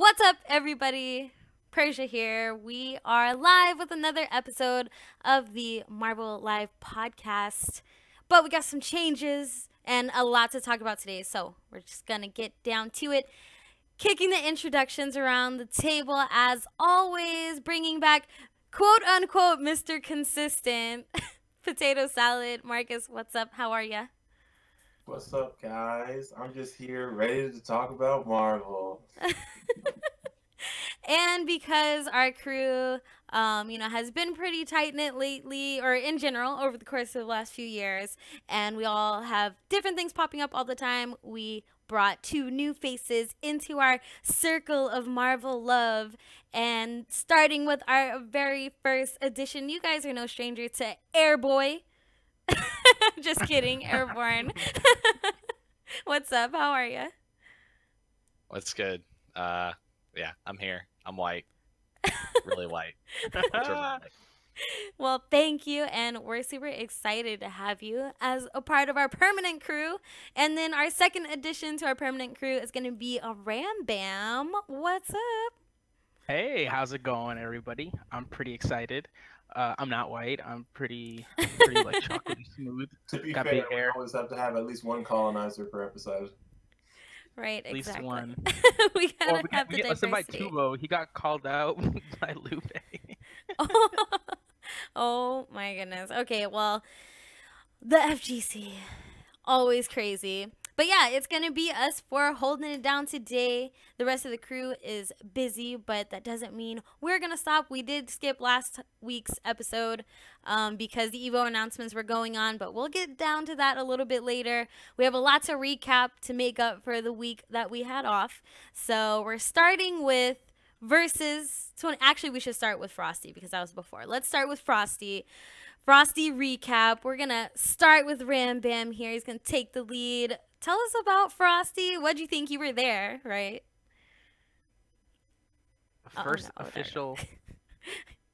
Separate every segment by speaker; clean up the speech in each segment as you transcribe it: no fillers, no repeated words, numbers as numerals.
Speaker 1: What's up, everybody? Persia here. We are live with another episode of the Marvel Live podcast. But we got some changes and a lot to talk about today, so we're just gonna get down to it. Kicking the introductions around the table as always, bringing back quote unquote Mr. Consistent. Potato salad. Marcus, what's up? How are ya?
Speaker 2: What's up, guys? I'm just here ready to talk about Marvel.
Speaker 1: And because our crew, has been pretty tight knit lately, or in general, over the course of the last few years, and we all have different things popping up all the time, we brought two new faces into our circle of Marvel love. And starting with our very first edition, you guys are no stranger to Airboy. Just kidding, Airborne. What's up? How are you?
Speaker 3: What's good? Yeah, I'm here. I'm white. Really white. Dramatic.
Speaker 1: Well, thank you, and we're super excited to have you as a part of our permanent crew. And then our second addition to our permanent crew is going to be a Ram Bam. What's up?
Speaker 4: Hey, how's it going, everybody? I'm pretty excited. I'm not white. I'm pretty like chocolatey smooth.
Speaker 2: To be
Speaker 4: Got
Speaker 2: fair,
Speaker 4: big
Speaker 2: we
Speaker 4: hair.
Speaker 2: always have to have at least one colonizer per episode.
Speaker 1: Right,
Speaker 4: At least
Speaker 1: exactly.
Speaker 4: one.
Speaker 1: We gotta
Speaker 4: Well,
Speaker 1: have the
Speaker 4: let's invite
Speaker 1: diversity.
Speaker 4: Tubo. He got called out by Lupe.
Speaker 1: Oh my goodness. Okay, well, the FGC, always crazy. But yeah, it's going to be us four holding it down today. The rest of the crew is busy, but that doesn't mean we're going to stop. We did skip last week's episode because the EVO announcements were going on, but we'll get down to that a little bit later. We have a lot to recap to make up for the week that we had off. So we're starting with versus 20. Actually, we should start with Frosty because that was before. Let's start with Frosty. Frosty recap. We're going to start with Ram Bam here. He's going to take the lead. Tell us about Frosty. What'd you think? You were there, right?
Speaker 4: First
Speaker 1: Oh, no.
Speaker 4: official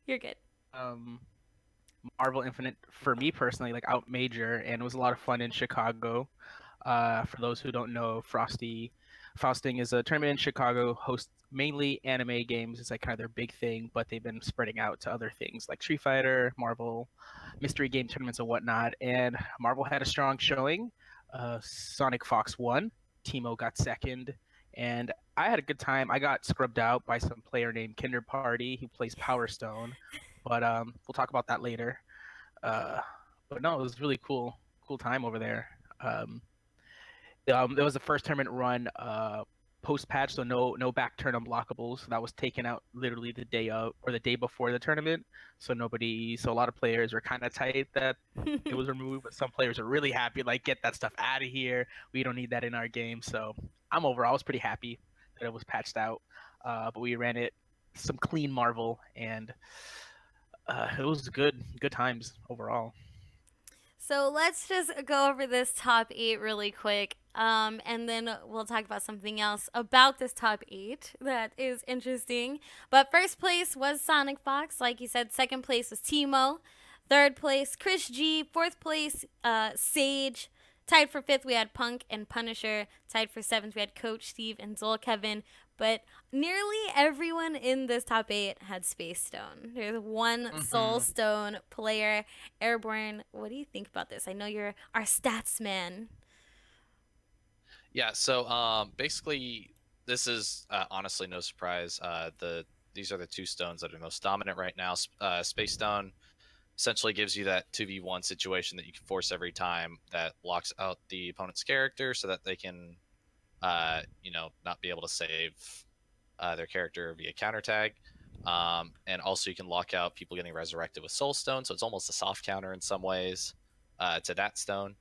Speaker 1: You're good.
Speaker 4: Marvel Infinite for me personally, like out major, and it was a lot of fun in Chicago. For those who don't know, Frosty Fausting is a tournament in Chicago, hosts mainly anime games. It's like kind of their big thing, but they've been spreading out to other things like Street Fighter, Marvel, mystery game tournaments, and whatnot. And Marvel had a strong showing. Sonic Fox won. Timo got second. And I had a good time. I got scrubbed out by some player named Kinder Party who plays Power Stone. But we'll talk about that later. But no, it was really cool time over there. There was the first tournament run post patch, so no back turn unblockables. That was taken out literally the day of or the day before the tournament. So a lot of players were kind of tight that it was removed, but some players are really happy, like, get that stuff out of here. We don't need that in our game. So I was pretty happy that it was patched out. But we ran it some clean Marvel, and it was good times overall.
Speaker 1: So let's just go over this top 8 really quick. And then we'll talk about something else about this top 8 that is interesting. But first place was Sonic Fox. Like you said, second place was Timo. Third place, Chris G. Fourth place, Sage. Tied for fifth, we had Punk and Punisher. Tied for seventh, we had Coach Steve and Zol Kevin. But nearly everyone in this top 8 had Space Stone. There's one Soul Stone player. Airborne, what do you think about this? I know you're our stats man.
Speaker 3: Yeah, so basically, this is honestly no surprise. These are the two stones that are most dominant right now. Space Stone essentially gives you that 2v1 situation that you can force every time that locks out the opponent's character so that they can, not be able to save their character via counter tag. And also you can lock out people getting resurrected with Soul Stone, so it's almost a soft counter in some ways to that stone.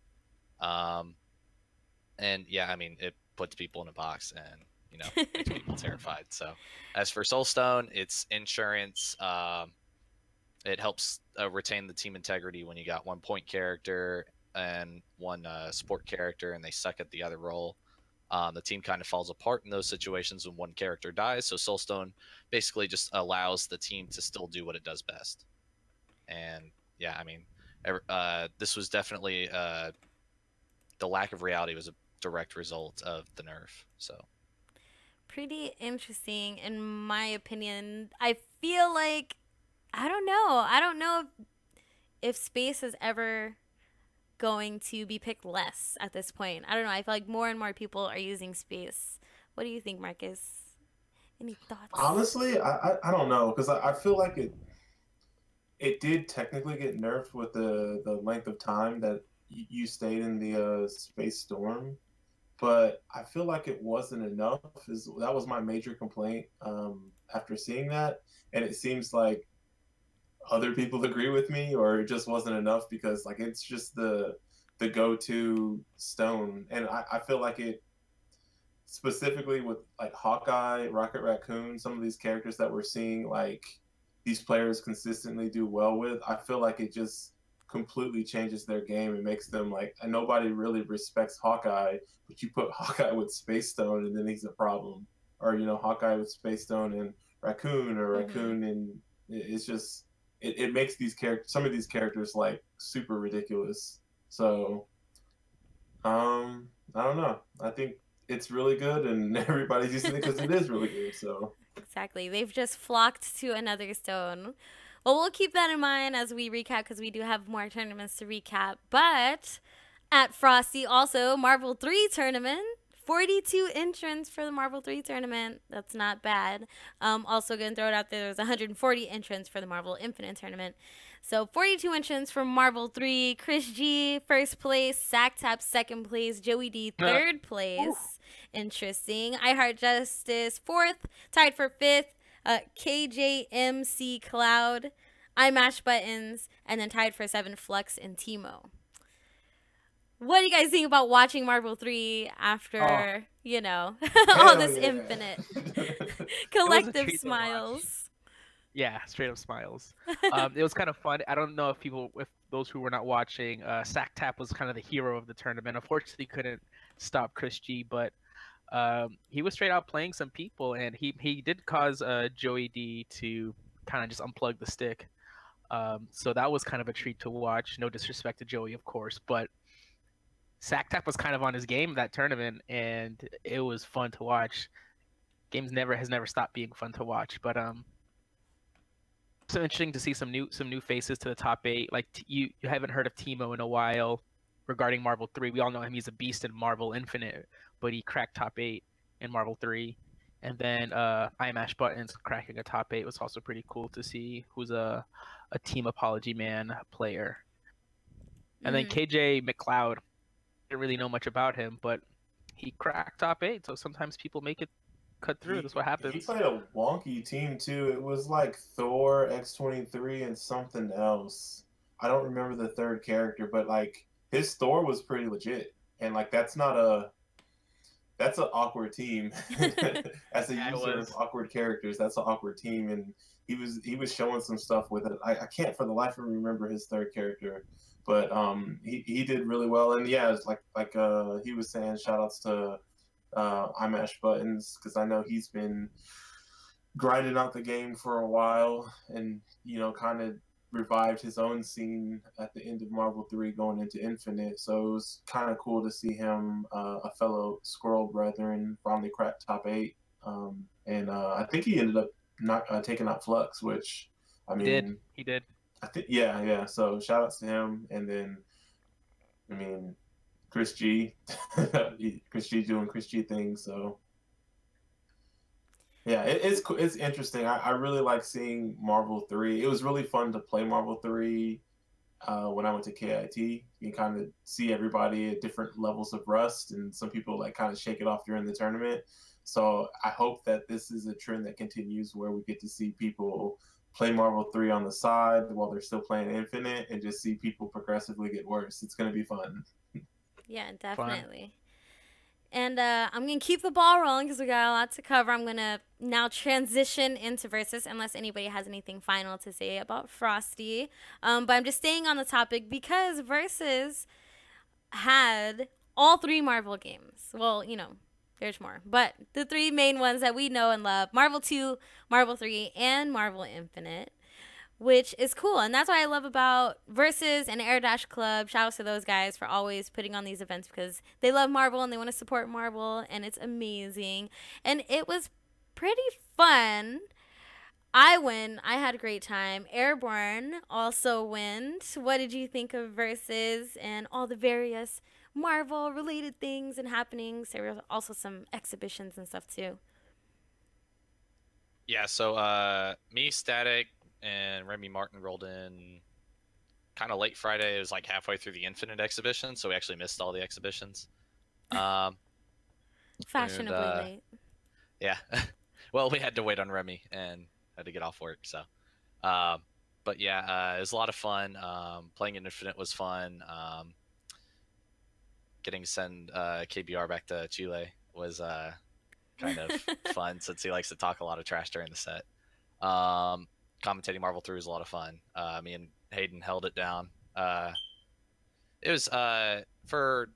Speaker 3: And yeah, I mean, it puts people in a box and, makes people terrified. So as for Soul Stone, it's insurance. It helps retain the team integrity when you got 1 point character and one support character and they suck at the other role. The team kind of falls apart in those situations when one character dies. So Soulstone basically just allows the team to still do what it does best. And yeah, I mean, this was definitely the lack of reality was a direct result of the nerf. So
Speaker 1: pretty interesting in my opinion. I feel like I don't know. I don't know if space is ever going to be picked less at this point. I don't know. I feel like more and more people are using space. What do you think, Marcus? Any thoughts?
Speaker 2: Honestly, I don't know, because I feel like it did technically get nerfed with the length of time that you stayed in the space storm, but I feel like it wasn't enough. That was my major complaint after seeing that, and it seems like other people agree with me, or it just wasn't enough, because like it's just the go-to stone, and I feel like it specifically with like Hawkeye, Rocket Raccoon, some of these characters that we're seeing like these players consistently do well with. I feel like it just completely changes their game and makes them like, and nobody really respects Hawkeye, but you put Hawkeye with Space Stone and then he's a problem, or you know, Hawkeye with Space Stone and Raccoon, or Raccoon and it's just it makes these characters, some of these characters, like super ridiculous. So I don't know. I think it's really good, and everybody's using it because it is really good. So
Speaker 1: Exactly. They've just flocked to another stone. Well, we'll keep that in mind as we recap, because we do have more tournaments to recap. But at Frosty, also, Marvel 3 tournament. 42 entrants for the Marvel 3 tournament. That's not bad. Also, going to throw it out there, there's 140 entrants for the Marvel Infinite tournament. So 42 entrants for Marvel 3. Chris G, first place. Sack Tap, second place. Joey D, third place. Interesting. I Heart Justice, fourth. Tied for fifth. KJMC Cloud. I Mash Buttons. And then tied for seventh, Flux and Timo. What do you guys think about watching Marvel 3 after, you know, all this Infinite? Collective smiles.
Speaker 4: Yeah, straight up smiles. It was kind of fun. I don't know if those who were not watching, Sack Tap was kind of the hero of the tournament. Unfortunately, couldn't stop Chris G, but he was straight out playing some people, and he did cause Joey D to kind of just unplug the stick. So that was kind of a treat to watch. No disrespect to Joey, of course, but Sack Tap was kind of on his game that tournament, and it was fun to watch. Games has never stopped being fun to watch, but so interesting to see some new faces to the top 8. Like you haven't heard of Timo in a while regarding Marvel 3. We all know him; he's a beast in Marvel Infinite, but he cracked top 8 in Marvel 3. And then I Mash Buttons cracking a top 8 was also pretty cool to see. Who's a Team Apology Man player. And then KJ McLeod. Didn't really know much about him, but he cracked top 8. So sometimes people make it cut through. That's what happens.
Speaker 2: He played a wonky team too. It was like Thor, X-23, and something else. I don't remember the third character, but like his Thor was pretty legit, and like that's an awkward team. As a user of awkward characters, that's an awkward team, and he was showing some stuff with it. I can't for the life of me remember his third character. But he did really well, and yeah, it's like he was saying, shout outs to I Mash Buttons, because I know he's been grinding out the game for a while, and you know, kind of revived his own scene at the end of Marvel 3 going into Infinite. So it was kind of cool to see him, a fellow Squirrel brethren, finally crack top 8, and I think he ended up not taking out Flux, which I mean
Speaker 4: he did.
Speaker 2: I think, yeah. So shout outs to him, and then I mean Chris G, Chris G doing Chris G things. So yeah, it's interesting. I really like seeing Marvel 3. It was really fun to play Marvel 3 when I went to KIT. You can kind of see everybody at different levels of rust, and some people like kind of shake it off during the tournament. So I hope that this is a trend that continues, where we get to see people play Marvel 3 on the side while they're still playing Infinite, and just see people progressively get worse. It's going to be fun.
Speaker 1: Yeah, definitely. And I'm going to keep the ball rolling because we got a lot to cover. I'm going to now transition into Versus, unless anybody has anything final to say about Frosty. But I'm just staying on the topic because Versus had all 3 Marvel games. Well, you know, there's more. But the 3 main ones that we know and love, Marvel 2, Marvel 3, and Marvel Infinite. which is cool. And that's what I love about Versus and Air Dash Club. Shout out to those guys for always putting on these events because they love Marvel and they want to support Marvel, and it's amazing. And it was pretty fun. I win. I had a great time. Airborne also wins. What did you think of Versus and all the various Marvel related things and happenings? There were also some exhibitions and stuff too.
Speaker 3: Yeah, so me, Static, and Remy Martin rolled in kind of late Friday. It was like halfway through the Infinite exhibition, so we actually missed all the exhibitions.
Speaker 1: Fashionably late.
Speaker 3: Yeah. Well, we had to wait on Remy and had to get off work, so. But yeah, it was a lot of fun. Playing in Infinite was fun. Getting to send KBR back to Chile was kind of fun since he likes to talk a lot of trash during the set. Commentating Marvel 3 was a lot of fun. Me and Hayden held it down. It was for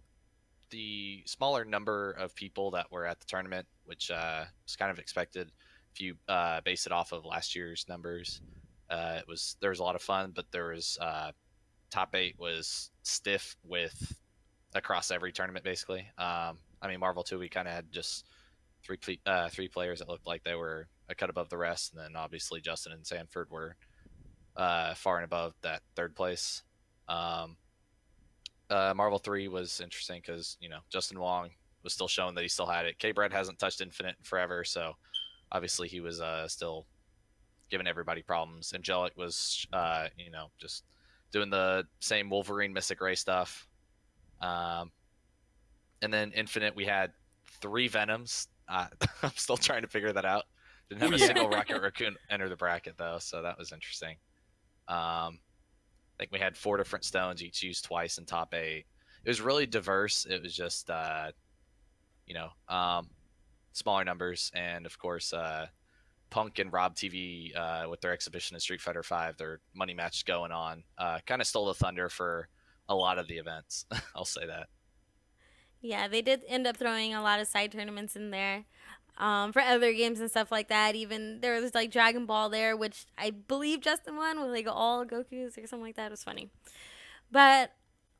Speaker 3: the smaller number of people that were at the tournament, which was kind of expected if you base it off of last year's numbers. There was a lot of fun, but there was top 8 was stiff with across every tournament basically. I mean, Marvel 2 we kind of had just three players that looked like they were a cut above the rest, and then obviously Justin and Sanford were far and above that third place. Marvel 3 was interesting because, you know, Justin Wong was still showing that he still had it. K-Bread hasn't touched Infinite in forever, so obviously he was still giving everybody problems. Angelic was, you know, just doing the same Wolverine Mystic Ray stuff. And then Infinite, we had 3 Venoms. I'm still trying to figure that out. Didn't have a single Rocket Raccoon enter the bracket, though, so that was interesting. I think we had 4 different stones, each used twice in top 8. It was really diverse. It was just, you know, smaller numbers. And, of course, Punk and Rob TV with their exhibition in Street Fighter V, their money match going on, kind of stole the thunder for a lot of the events. I'll say that.
Speaker 1: Yeah, they did end up throwing a lot of side tournaments in there for other games and stuff like that. Even there was like Dragon Ball there, which I believe Justin won with like all Gokus or something like that. It was funny. But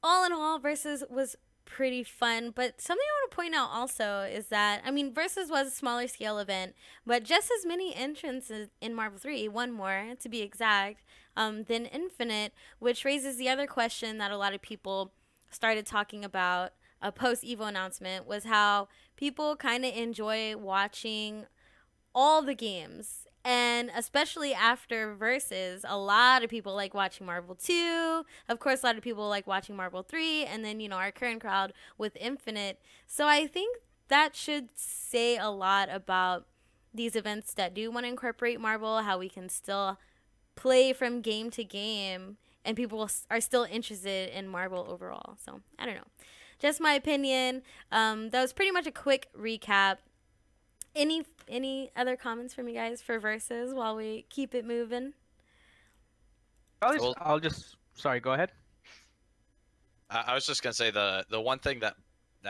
Speaker 1: all in all, Versus was pretty fun. But something I want to point out also is that, I mean, Versus was a smaller scale event, but just as many entrants in Marvel 3, one more to be exact, than Infinite, which raises the other question that a lot of people started talking about a post EVO announcement, was how people kind of enjoy watching all the games, and especially after Versus, a lot of people like watching Marvel 2. Of course, a lot of people like watching Marvel 3, and then, you know, our current crowd with Infinite. So I think that should say a lot about these events that do want to incorporate Marvel, how we can still play from game to game and people are still interested in Marvel overall. So I don't know, just my opinion. That was pretty much a quick recap. Any other comments from you guys for Versus while we keep it moving?
Speaker 4: I'll just sorry, go ahead.
Speaker 3: I was just gonna say the one thing that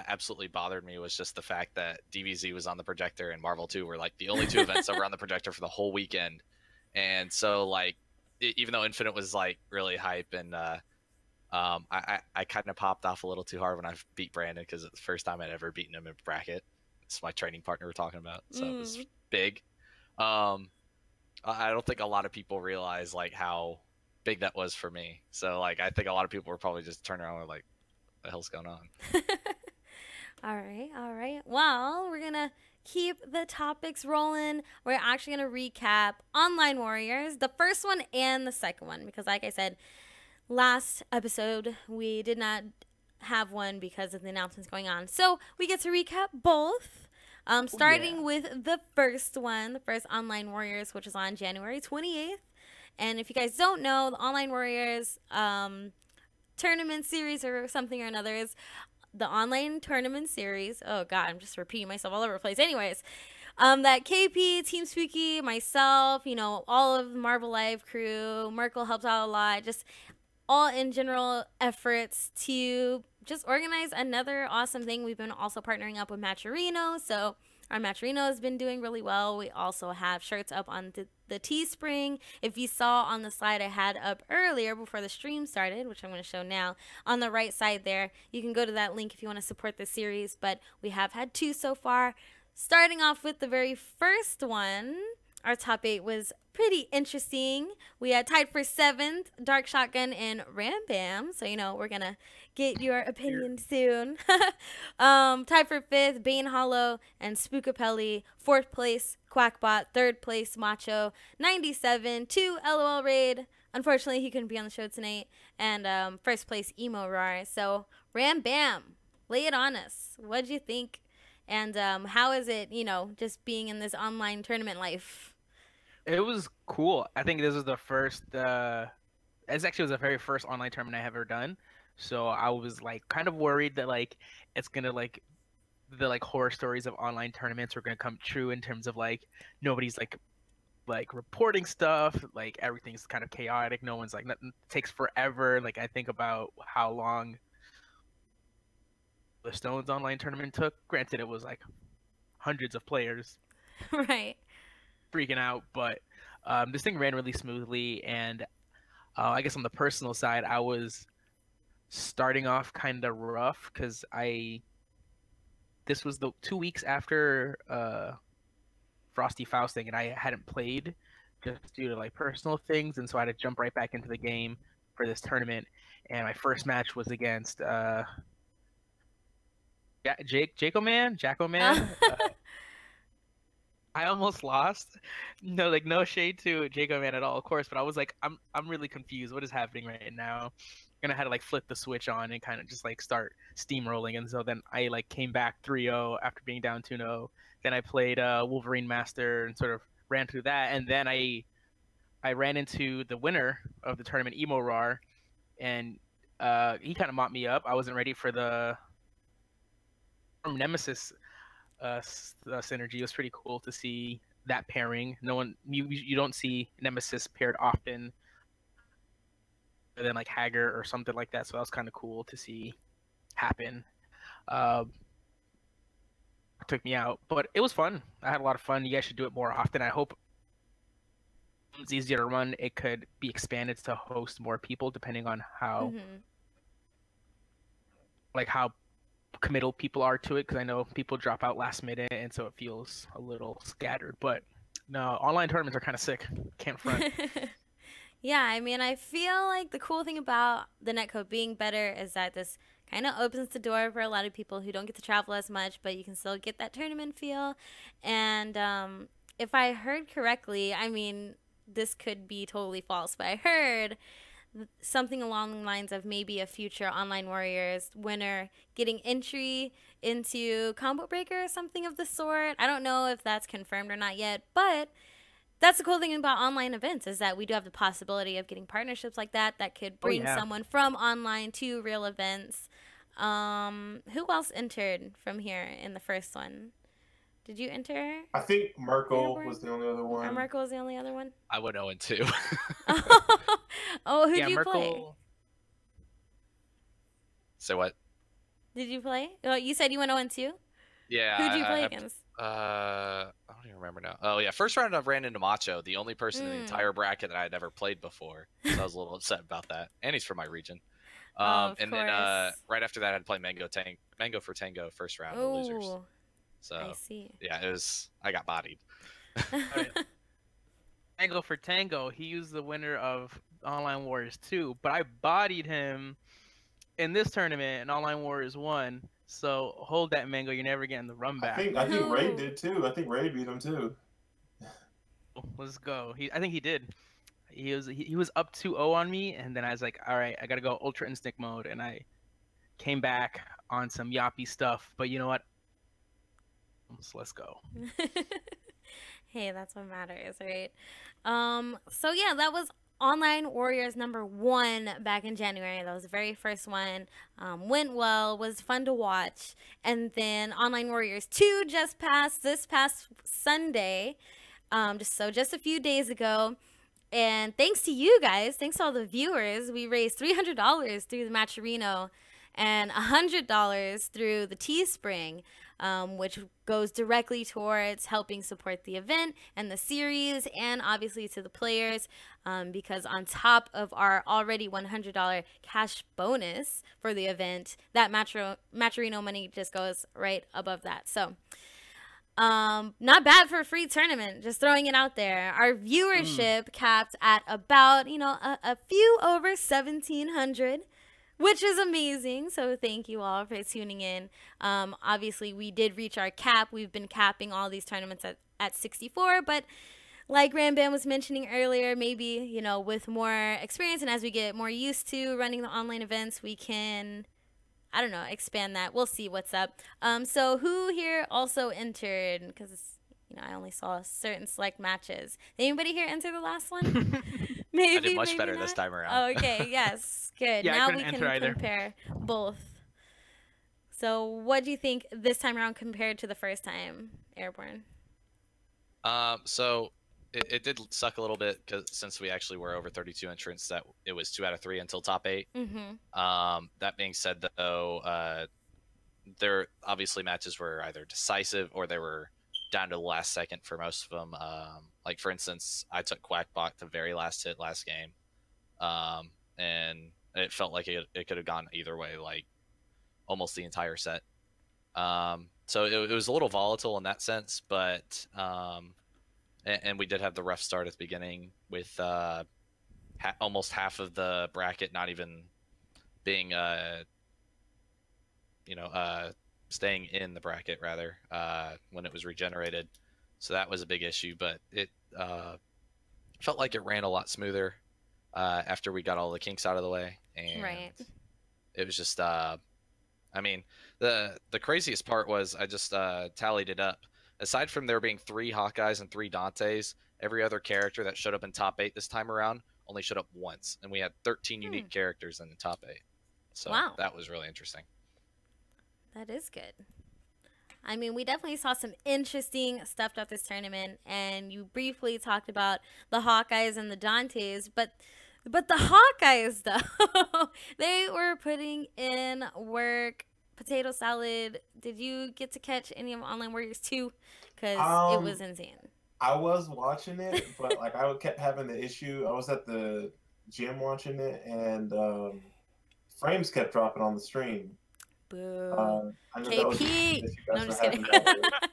Speaker 3: absolutely bothered me was just the fact that DBZ was on the projector and Marvel 2 were like the only 2 events that were on the projector for the whole weekend. And so like even though Infinite was like really hype, and I kind of popped off a little too hard when I beat Brandon because it's the first time I'd ever beaten him in bracket. It's my training partner we're talking about, so it was big. I don't think a lot of people realize like how big that was for me. So like I think a lot of people were probably just turning around and like, what the hell's going on?
Speaker 1: All right. Well, we're gonna keep the topics rolling. We're actually gonna recap Online Warriors, the first one and the second one, because like I said, last episode we did not have one because of the announcements going on. So we get to recap both. Starting with the first one, the first Online Warriors, which is on January 28th. And if you guys don't know, the Online Warriors tournament series or something or another is the online tournament series. Oh God, I'm just repeating myself all over the place. Anyways, that KP, Team Spooky, myself, you know, all of the Marvel Live crew, Merkel helps out a lot, just all in general efforts to just organize another awesome thing. We've been also partnering up with Matcherino, so our Matcherino has been doing really well. We also have shirts up on the Teespring. If you saw on the slide I had up earlier before the stream started, which I'm going to show now, on the right side there, you can go to that link if you want to support the series. But we have had 2 so far. Starting off with the very first one, our top 8 was pretty interesting. We had tied for 7th, Dark Shotgun and Ram Bam. So, you know, we're going to get your opinion soon. Tied for 5th, Bane Hollow and Spookapelli. 4th place, Quackbot. 3rd place, Macho. 97, 2 LOL Raid. Unfortunately, he couldn't be on the show tonight. And 1st place, Emo Rar. So, Ram Bam, lay it on us. What'd you think? And how is it, you know, just being in this online tournament life?
Speaker 4: It was cool. I think this was the first, it actually was the very first online tournament I ever done. So I was like kind of worried that like it's gonna like the like horror stories of online tournaments are gonna come true in terms of like nobody's like reporting stuff, like everything's kind of chaotic. No one's like nothing takes forever. Like I think about how long the Stones online tournament took. Granted, it was like hundreds of players.
Speaker 1: Right.
Speaker 4: Freaking out, but this thing ran really smoothly, and I guess on the personal side, I was starting off kind of rough because this was the 2 weeks after Frosty Fausting, and I hadn't played just due to like personal things, and so I had to jump right back into the game for this tournament. And my first match was against Jacko Man. I almost lost. No, like no shade to Jacob Man at all, of course, but I was like, I'm really confused. What is happening right now? And I had to like flip the switch on and kind of just like start steamrolling. And so then I like came back 3-0 after being down 2-0. Then I played Wolverine Master and sort of ran through that. And then I ran into the winner of the tournament, Emo Rar, and he kind of mopped me up. I wasn't ready for the Nemesis synergy. It was pretty cool to see that pairing. No one, you don't see Nemesis paired often than like Hager or something like that, so that was kind of cool to see happen. Took me out, but it was fun. I had a lot of fun. You guys should do it more often. I hope it's easier to run. It could be expanded to host more people depending on how like how committal people are to it, because I know people drop out last minute and so it feels a little scattered. But no, online tournaments are kind of sick. Can't front.
Speaker 1: Yeah, I mean, I feel like the cool thing about the netcode being better is that this kind of opens the door for a lot of people who don't get to travel as much, but you can still get that tournament feel. And if I heard correctly, I mean, this could be totally false, but I heard something along the lines of maybe a future Online Warriors winner getting entry into Combo Breaker or something of the sort. I don't know if that's confirmed or not yet, but that's the cool thing about online events is that we do have the possibility of getting partnerships like that could bring someone from online to real events. Who else entered from here in the first one? Did you enter?
Speaker 2: I think Merkel was the only other one.
Speaker 1: Merkel was the only other one?
Speaker 3: I went 0-2.
Speaker 1: Oh, who did you play?
Speaker 3: Say what?
Speaker 1: Did you play? Oh, you said you went 0-2?
Speaker 3: Yeah.
Speaker 1: Who did you play against?
Speaker 3: I don't even remember now. Oh, yeah. First round, I ran into Macho, the only person in the entire bracket that I had ever played before. So I was a little upset about that. And he's from my region. And then right after that, I had to play Mango for Tango first round of losers. So
Speaker 1: I see.
Speaker 3: Yeah, I got bodied.
Speaker 4: Tango for Tango, he was the winner of Online Warriors 2, but I bodied him in this tournament, and Online Warriors 1. So hold that, Mango. You're never getting the run back.
Speaker 2: I think Ray did too. I think Ray beat him too.
Speaker 4: Let's go. I think he did. He was up 2-0 on me, and then I was like, all right, I gotta go Ultra Instinct mode, and I came back on some yappy stuff. But you know what? So let's go.
Speaker 1: Hey, that's what matters, right? So yeah, that was Online Warriors #1 back in January. That was the very first one. Went well, was fun to watch. And then Online Warriors 2 just passed this past Sunday. Just a few days ago. And thanks to you guys, thanks to all the viewers, we raised $300 through the Matcherino. and $100 through the Teespring, which goes directly towards helping support the event and the series, and obviously to the players, because on top of our already $100 cash bonus for the event, that Matcherino money just goes right above that. So not bad for a free tournament, just throwing it out there. Our viewership capped at about, a few over 1,700, which is amazing. So thank you all for tuning in. Obviously, we did reach our cap. We've been capping all these tournaments at 64, but like Rambam was mentioning earlier, maybe, with more experience and as we get more used to running the online events, we can, I don't know, expand that. We'll see what's up. So who here also entered? Because, I only saw certain select matches. Did anybody here enter the last one? Maybe.
Speaker 3: I did much
Speaker 1: maybe
Speaker 3: better
Speaker 1: not?
Speaker 3: this time around.
Speaker 1: Oh, okay, yes, good.
Speaker 4: Yeah, I
Speaker 1: now
Speaker 4: couldn't
Speaker 1: we can
Speaker 4: enter either.
Speaker 1: compare both. So what do you think this time around compared to the first time, Airborne?
Speaker 3: So it did suck a little bit because since we actually were over 32 entrants, that it was 2 out of 3 until top 8.
Speaker 1: Mm-hmm.
Speaker 3: That being said, though, there obviously matches were either decisive or they were down to the last second for most of them. Like for instance, I took Quackbot the very last hit last game, and it felt like it could have gone either way, like almost the entire set. So it was a little volatile in that sense, but and we did have the rough start at the beginning with almost half of the bracket not even being staying in the bracket rather when it was regenerated. So that was a big issue, but it felt like it ran a lot smoother after we got all the kinks out of the way. And
Speaker 1: Right.
Speaker 3: it was just the craziest part was I just tallied it up. Aside from there being 3 Hawkeyes and 3 Dantes, every other character that showed up in top 8 this time around only showed up once, and we had 13 unique characters in the top 8. So
Speaker 1: Wow.
Speaker 3: that was really interesting.
Speaker 1: That is good. I mean, we definitely saw some interesting stuff at this tournament, and you briefly talked about the Hawkeyes and the Dantes, but the Hawkeyes, though, they were putting in work. Potato salad. Did you get to catch any of Online Warriors 2? Because it was insane.
Speaker 2: I was watching it, but like I kept having the issue. I was at the gym watching it, and frames kept dropping on the stream.
Speaker 1: Boo.
Speaker 2: I know
Speaker 1: KP.
Speaker 2: that was you
Speaker 1: No,
Speaker 2: guys
Speaker 1: I'm
Speaker 2: were
Speaker 1: just
Speaker 2: having
Speaker 1: kidding.
Speaker 2: that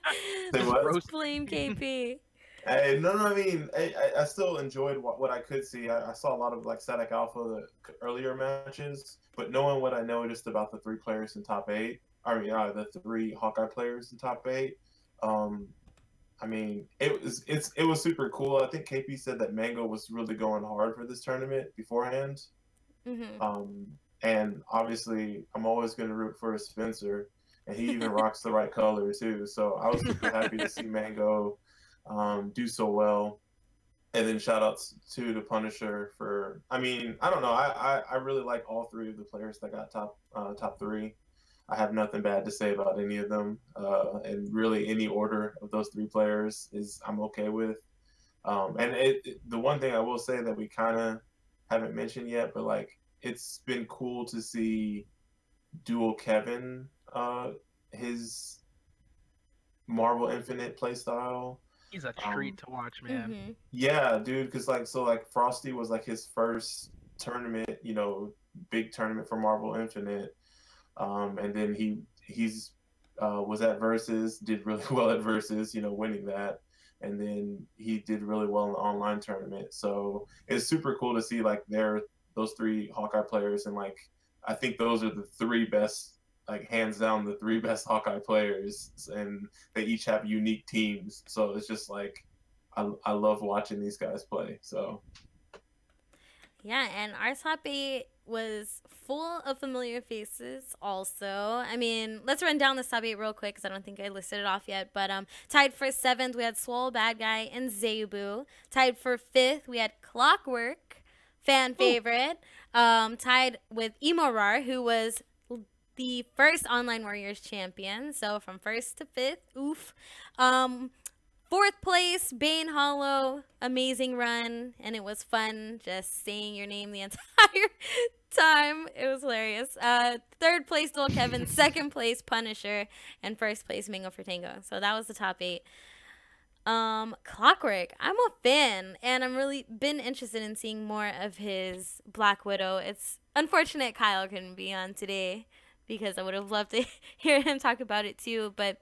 Speaker 2: with. Say what?
Speaker 1: Blame KP.
Speaker 2: Hey, no, I mean, I still enjoyed what I could see. I saw a lot of like Static Alpha the earlier matches, but knowing what I noticed about the 3 players in top 8, the 3 Hawkeye players in top 8, I mean, it was super cool. I think KP said that Mango was really going hard for this tournament beforehand.
Speaker 1: Mm-hmm.
Speaker 2: And obviously, I'm always going to root for Spencer, and he even rocks the right color too. So I was super happy to see Mango do so well. And then shout outs to the Punisher for, I mean, I don't know. I really like all 3 of the players that got top 3. I have nothing bad to say about any of them. And really any order of those 3 players I'm okay with. And the one thing I will say that we kind of haven't mentioned yet, but like it's been cool to see Dual Kevin, his Marvel Infinite playstyle.
Speaker 4: He's a treat to watch, man.
Speaker 1: Mm-hmm.
Speaker 2: Yeah, dude, because like Frosty was like his first tournament, big tournament for Marvel Infinite, and then he's was at Versus, did really well at Versus, winning that, and then he did really well in the online tournament. So it's super cool to see like those 3 Hawkeye players, and like I think those are the 3 best. Like hands down the 3 best Hawkeye players, and they each have unique teams. So it's just like I love watching these guys play. So
Speaker 1: yeah, and our top 8 was full of familiar faces also. I mean, let's run down this top 8 real quick because I don't think I listed it off yet. But tied for 7th, we had Swole Bad Guy and Zebu. Tied for 5th, we had Clockwork, fan favorite. Tied with Emorar, who was the first Online Warriors champion. So from 1st to 5th, oof. 4th place, Bane Hollow. Amazing run, and it was fun just saying your name the entire time. It was hilarious. 3rd place, Dual Kevin. 2nd place, Punisher. And 1st place, Mingo for Tango. So that was the top 8. Clockwork. I'm a fan, and I'm really been interested in seeing more of his Black Widow. It's unfortunate Kyle couldn't be on today because I would have loved to hear him talk about it too. But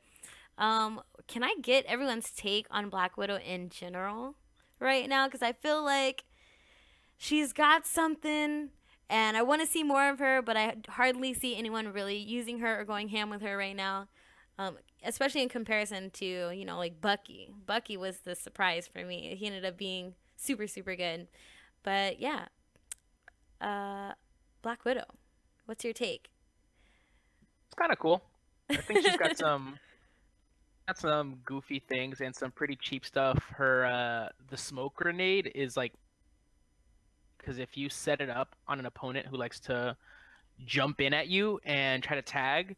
Speaker 1: can I get everyone's take on Black Widow in general right now? Because I feel like she's got something, and I want to see more of her, but I hardly see anyone really using her or going ham with her right now. Especially in comparison to, you know, like Bucky. Bucky was the surprise for me. He ended up being super, super good. But yeah, Black Widow. What's your take?
Speaker 4: It's kind of cool. I think she's got some goofy things and some pretty cheap stuff. Her the smoke grenade is like, because if you set it up on an opponent who likes to jump in at you and try to tag,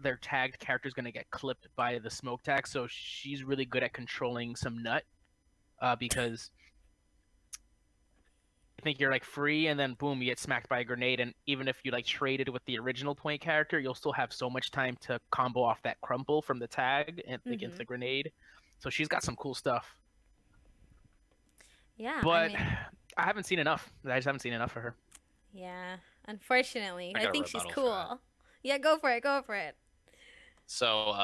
Speaker 4: their tagged character's gonna get clipped by the smoke tag. So she's really good at controlling some nut, because I think you're like free, and then boom, you get smacked by a grenade. And even if you like traded with the original point character, you'll still have so much time to combo off that crumple from the tag and against the grenade. So she's got some cool stuff.
Speaker 1: Yeah,
Speaker 4: but I haven't seen enough. I just haven't seen enough of her.
Speaker 1: Yeah, unfortunately, I think she's cool.
Speaker 3: That.
Speaker 1: Yeah, go for it. Go for it.
Speaker 3: So,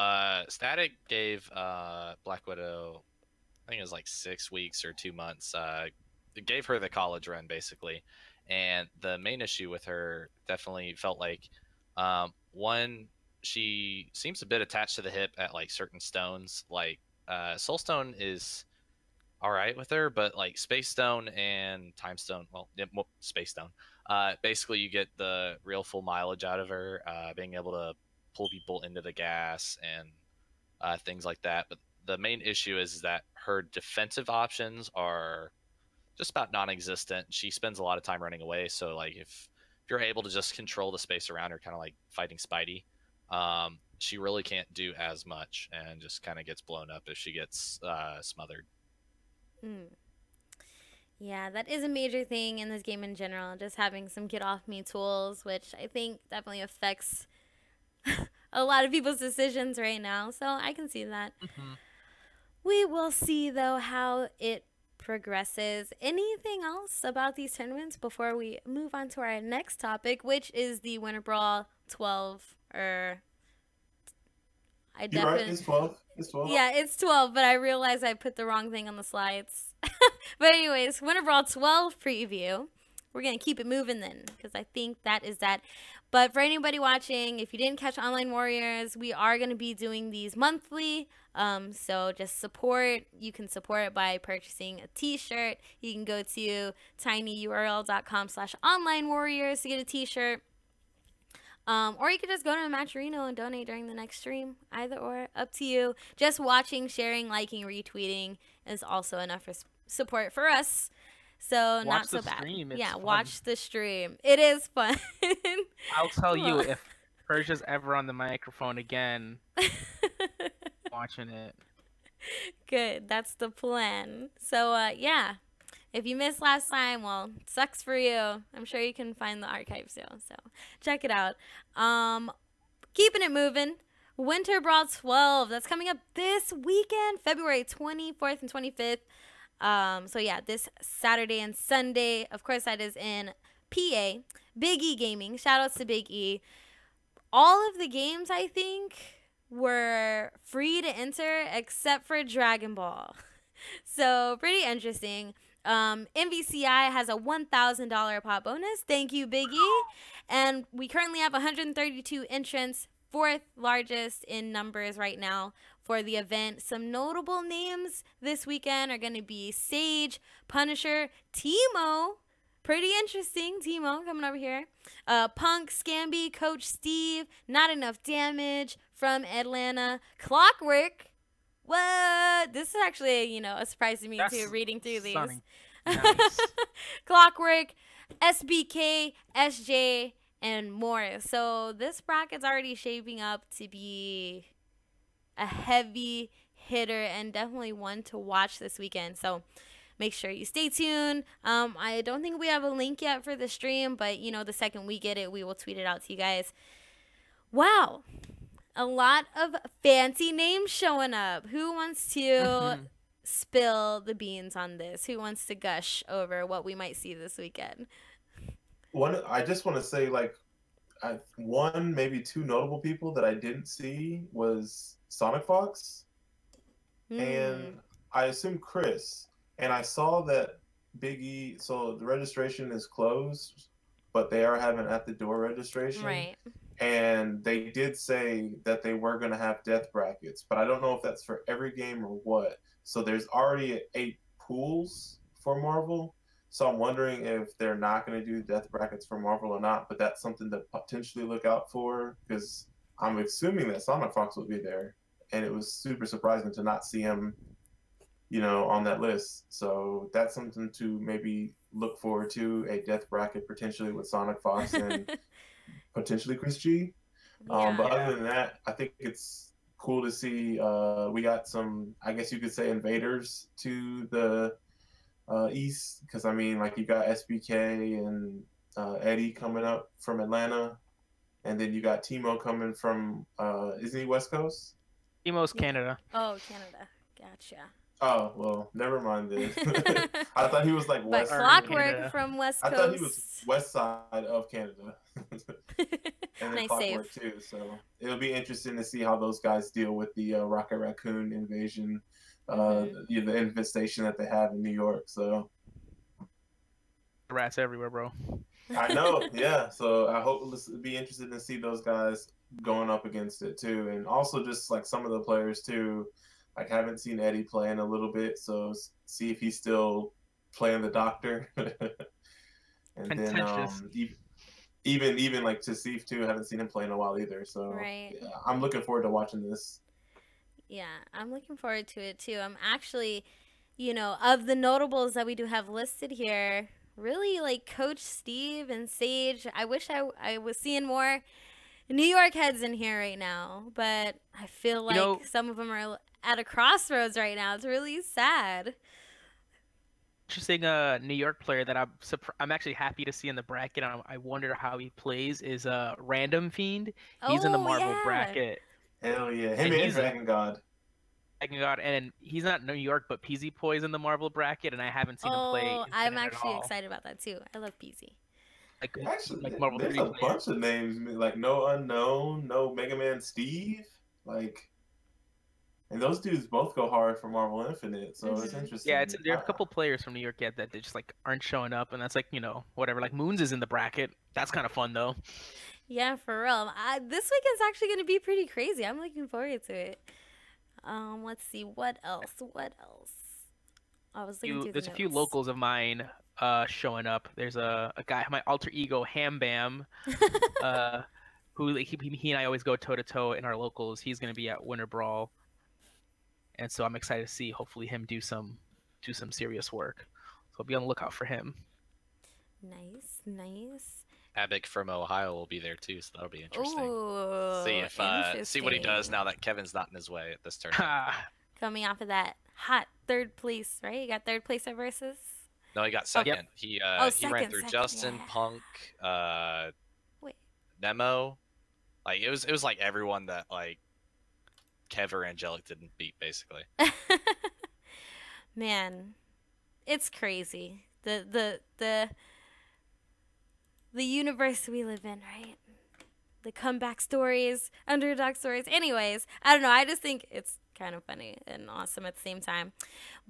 Speaker 3: Static gave Black Widow, I think it was like 6 weeks or 2 months. It gave her the college run, basically. And the main issue with her definitely felt like, one, she seems a bit attached to the hip at like certain stones. Like, Soulstone is all right with her, but like Space Stone and Time Stone, well, Space Stone, basically you get the real full mileage out of her, being able to pull people into the gas and things like that. But the main issue is that her defensive options are just about non-existent. She spends a lot of time running away, so like if you're able to just control the space around her, kind of like fighting Spidey, she really can't do as much and just kind of gets blown up if she gets smothered.
Speaker 1: Yeah, that is a major thing in this game in general, just having some get off me tools, which I think definitely affects a lot of people's decisions right now, so I can see that. We will see though how it progresses. Anything else about these tournaments before we move on to our next topic, which is the Winterbrawl 12, or
Speaker 2: You're right, it's 12. It's 12.
Speaker 1: Yeah, it's 12, but I realized I put the wrong thing on the slides. But anyways, Winterbrawl 12 preview. We're going to keep it moving then, because I think that is that. But for anybody watching, if you didn't catch Online Warriors, we are going to be doing these monthly. So just support. You can support it by purchasing a t-shirt. You can go to tinyurl.com/onlinewarriors to get a t-shirt. Or you could just go to Matcherino and donate during the next stream. Either or, up to you. Just watching, sharing, liking, retweeting is also enough for support for us. So not so bad. Yeah,
Speaker 4: fun.
Speaker 1: Watch the stream. It is fun.
Speaker 4: I'll tell you, if Persia's ever on the microphone again, watching it.
Speaker 1: Good. That's the plan. So yeah. If you missed last time, well, sucks for you. I'm sure you can find the archive soon, so check it out. Keeping it moving. Winterbrawl 12. That's coming up this weekend, February 24th and 25th. So yeah, this Saturday and Sunday. Of course, that is in PA. Big E Gaming. Shoutouts to Big E. All of the games, I think, were free to enter except for Dragon Ball. So pretty interesting. MVCI has a $1,000 pot bonus. Thank you, Big E. And we currently have 132 entrants, 4th largest in numbers right now for the event. Some notable names this weekend are going to be Sage, Punisher, Teemo. Pretty interesting. Teemo coming over here. Punk, Scamby, Coach Steve, Not Enough Damage from Atlanta, Clockwork. What? This is actually, you know, a surprise to me too, reading through these. Nice. Clockwork, SBK, SJ, and more. So this bracket's already shaping up to be a heavy hitter and definitely one to watch this weekend. So make sure you stay tuned. I don't think we have a link yet for the stream, but you know, the second we get it, we will tweet it out to you guys. Wow. A lot of fancy names showing up. Who wants to spill the beans on this? Who wants to gush over what we might see this weekend?
Speaker 2: I just want to say, like, one, maybe two notable people that I didn't see was Sonic Fox and I assume Chris. And I saw that Biggie, so the registration is closed, but they are having at the door registration.
Speaker 1: Right.
Speaker 2: And they did say that they were going to have death brackets, but I don't know if that's for every game or what. So there's already 8 pools for Marvel. So I'm wondering if they're not going to do death brackets for Marvel or not, but that's something to potentially look out for because I'm assuming that Sonic Fox will be there. And it was super surprising to not see him, you know, on that list. So that's something to maybe look forward to, a death bracket potentially with Sonic Fox and potentially Chris G. But other than that, I think it's cool to see we got some, I guess you could say, invaders to the East, because I mean, like, you got SBK and Eddie coming up from Atlanta, and then you got Timo coming from isn't he West Coast?
Speaker 4: Timo's Canada.
Speaker 1: Oh, Canada. Gotcha.
Speaker 2: Oh, well, never mind then. I thought he was like
Speaker 1: But
Speaker 2: West.
Speaker 1: Clockwork from West Coast.
Speaker 2: I thought he was West side of Canada. And then
Speaker 1: Nice
Speaker 2: Clockwork
Speaker 1: save.
Speaker 2: too. So it'll be interesting to see how those guys deal with the Rocket Raccoon invasion, the infestation that they have in New York. So
Speaker 4: Rats everywhere, bro.
Speaker 2: I know, yeah. So I hope it'll be interesting to see those guys going up against it too, and also just like some of the players too. Like, haven't seen Eddie play in a little bit, so see if he's still playing the Doctor. And then even like Tasif too, haven't seen him play in a while either. So
Speaker 1: Right.
Speaker 2: yeah, I'm looking forward to watching this.
Speaker 1: Yeah, I'm looking forward to it too. I'm actually, you know, of the notables that we do have listed here, really like Coach Steve and Sage. I wish I was seeing more New York heads in here right now, but I feel like some of them are at a crossroads right now. It's really sad.
Speaker 4: Interesting New York player that I'm actually happy to see in the bracket. I wonder how he plays is Random Fiend. He's in the Marvel bracket.
Speaker 2: Hell yeah, him and Dragon God.
Speaker 4: Dragon God, and he's not New York, but Peasy Boy's in the Marvel bracket, and I haven't seen him play.
Speaker 1: Oh, I'm actually excited about that too. I love Peasy.
Speaker 2: Like Marvel, there's a bunch of names, like No Unknown, No Mega Man Steve, like, and those dudes both go hard for Marvel Infinite, so it's interesting.
Speaker 4: Yeah, there are a couple players from New York yet that they just like aren't showing up, and that's like, you know, whatever. Like Moons is in the bracket. That's kind of fun though.
Speaker 1: Yeah, for real. This weekend's actually gonna be pretty crazy. I'm looking forward to it. Let's see what else. I was looking through
Speaker 4: There's a few locals of mine showing up. There's a guy, my alter ego, Ham Bam, who he and I always go toe to toe in our locals. He's gonna be at Winterbrawl, and so I'm excited to see hopefully him do some serious work. So be on the lookout for him.
Speaker 1: Nice.
Speaker 3: Abik from Ohio will be there too, so that'll be interesting.
Speaker 1: Ooh,
Speaker 3: See what he does now that Kevin's not in his way at this tournament.
Speaker 1: Coming off of that hot third place, right? You got third place at Versus?
Speaker 3: No, he got second. He ran through Justin, Punk, Nemo. Like it was like everyone that like Kev or Angelic didn't beat, basically.
Speaker 1: Man, it's crazy. The universe we live in, right? The comeback stories, underdog stories. Anyways, I don't know. I just think it's kind of funny and awesome at the same time.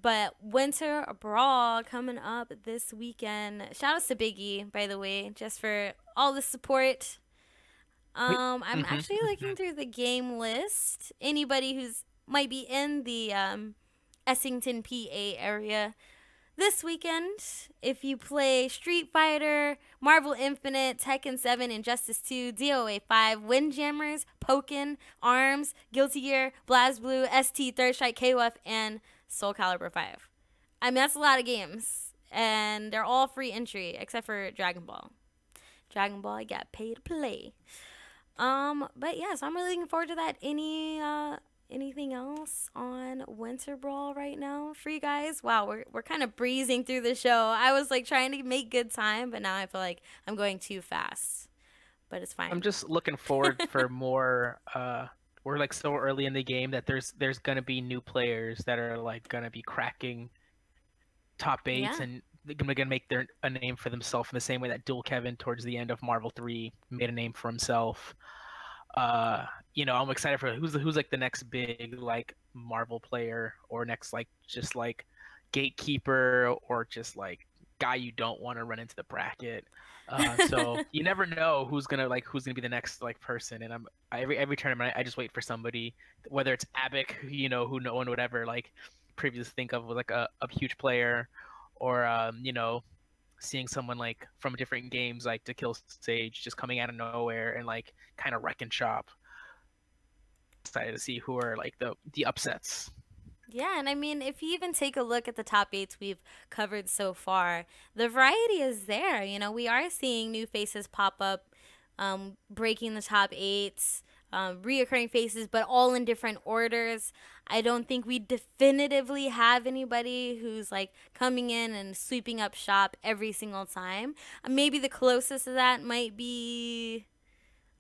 Speaker 1: But Winterbrawl coming up this weekend. Shout out to Biggie, by the way, just for all the support. I'm actually looking through the game list. Anybody who's might be in the Essington, PA area this weekend, if you play Street Fighter, Marvel Infinite, Tekken 7, Injustice 2, DOA 5, Windjammers, Pokken, ARMS, Guilty Gear, BlazBlue, ST, Third Strike, KOF, and Soul Calibur 5. I mean, that's a lot of games, and they're all free entry, except for Dragon Ball. Dragon Ball, I got paid to play. But yeah, so I'm really looking forward to that. Any anything else on Winterbrawl right now for you guys? Wow, we're kind of breezing through the show. I was like trying to make good time, but now I feel like I'm going too fast. But it's fine.
Speaker 4: I'm just looking forward for more. We're like so early in the game that there's gonna be new players that are like gonna be cracking top eights
Speaker 1: Yeah.
Speaker 4: and they're gonna make a name for themselves in the same way that Dual Kevin towards the end of Marvel 3 made a name for himself. I'm excited for who's like the next big like Marvel player or next like just like gatekeeper or just like guy you don't want to run into the bracket. So you never know who's gonna be the next like person. And every tournament I just wait for somebody, whether it's Abic, who no one would ever like previously think of was like a huge player, or seeing someone like from different games like to kill Sage just coming out of nowhere and like kind of wrecking shop. Excited to see who are like the upsets.
Speaker 1: Yeah, and I mean, if you even take a look at the top eights we've covered so far, the variety is there. We are seeing new faces pop up, breaking the top eights, reoccurring faces, but all in different orders. I don't think we definitively have anybody who's like coming in and sweeping up shop every single time. Maybe the closest to that might be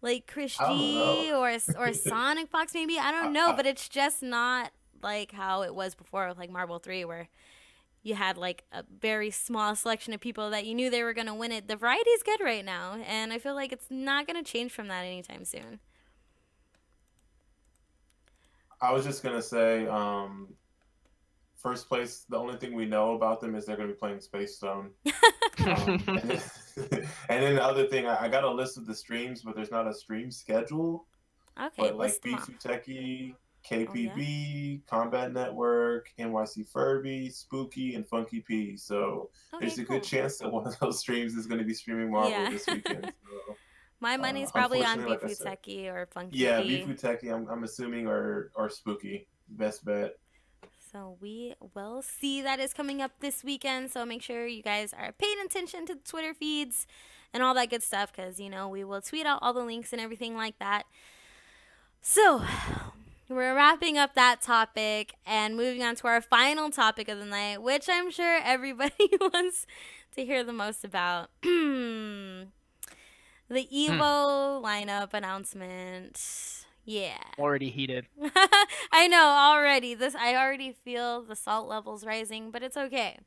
Speaker 1: like Chris G or Sonic Fox, maybe. I don't know, but it's just not like how it was before with like Marble 3, where you had like a very small selection of people that you knew they were going to win it. The variety is good right now, and I feel like it's not going to change from that anytime soon.
Speaker 2: I was just gonna say, first place, the only thing we know about them is they're gonna be playing Space Stone. And then the other thing, I got a list of the streams, but there's not a stream schedule.
Speaker 1: Okay,
Speaker 2: but like B2Techie, KPB, Combat Network, NYC Furby, Spooky, and Funky P. So there's a good chance that one of those streams is going to be streaming Marvel this weekend. So,
Speaker 1: my money's probably on B2Techie or Funky P.
Speaker 2: Yeah, B2Techie, I'm assuming, or Spooky. Best bet.
Speaker 1: So we will see. That is coming up this weekend. So make sure you guys are paying attention to the Twitter feeds and all that good stuff, because, we will tweet out all the links and everything like that. So we're wrapping up that topic and moving on to our final topic of the night, which I'm sure everybody wants to hear the most about. The EVO lineup announcement. Yeah.
Speaker 4: Already heated.
Speaker 1: I know, already. I already feel the salt levels rising, but it's okay.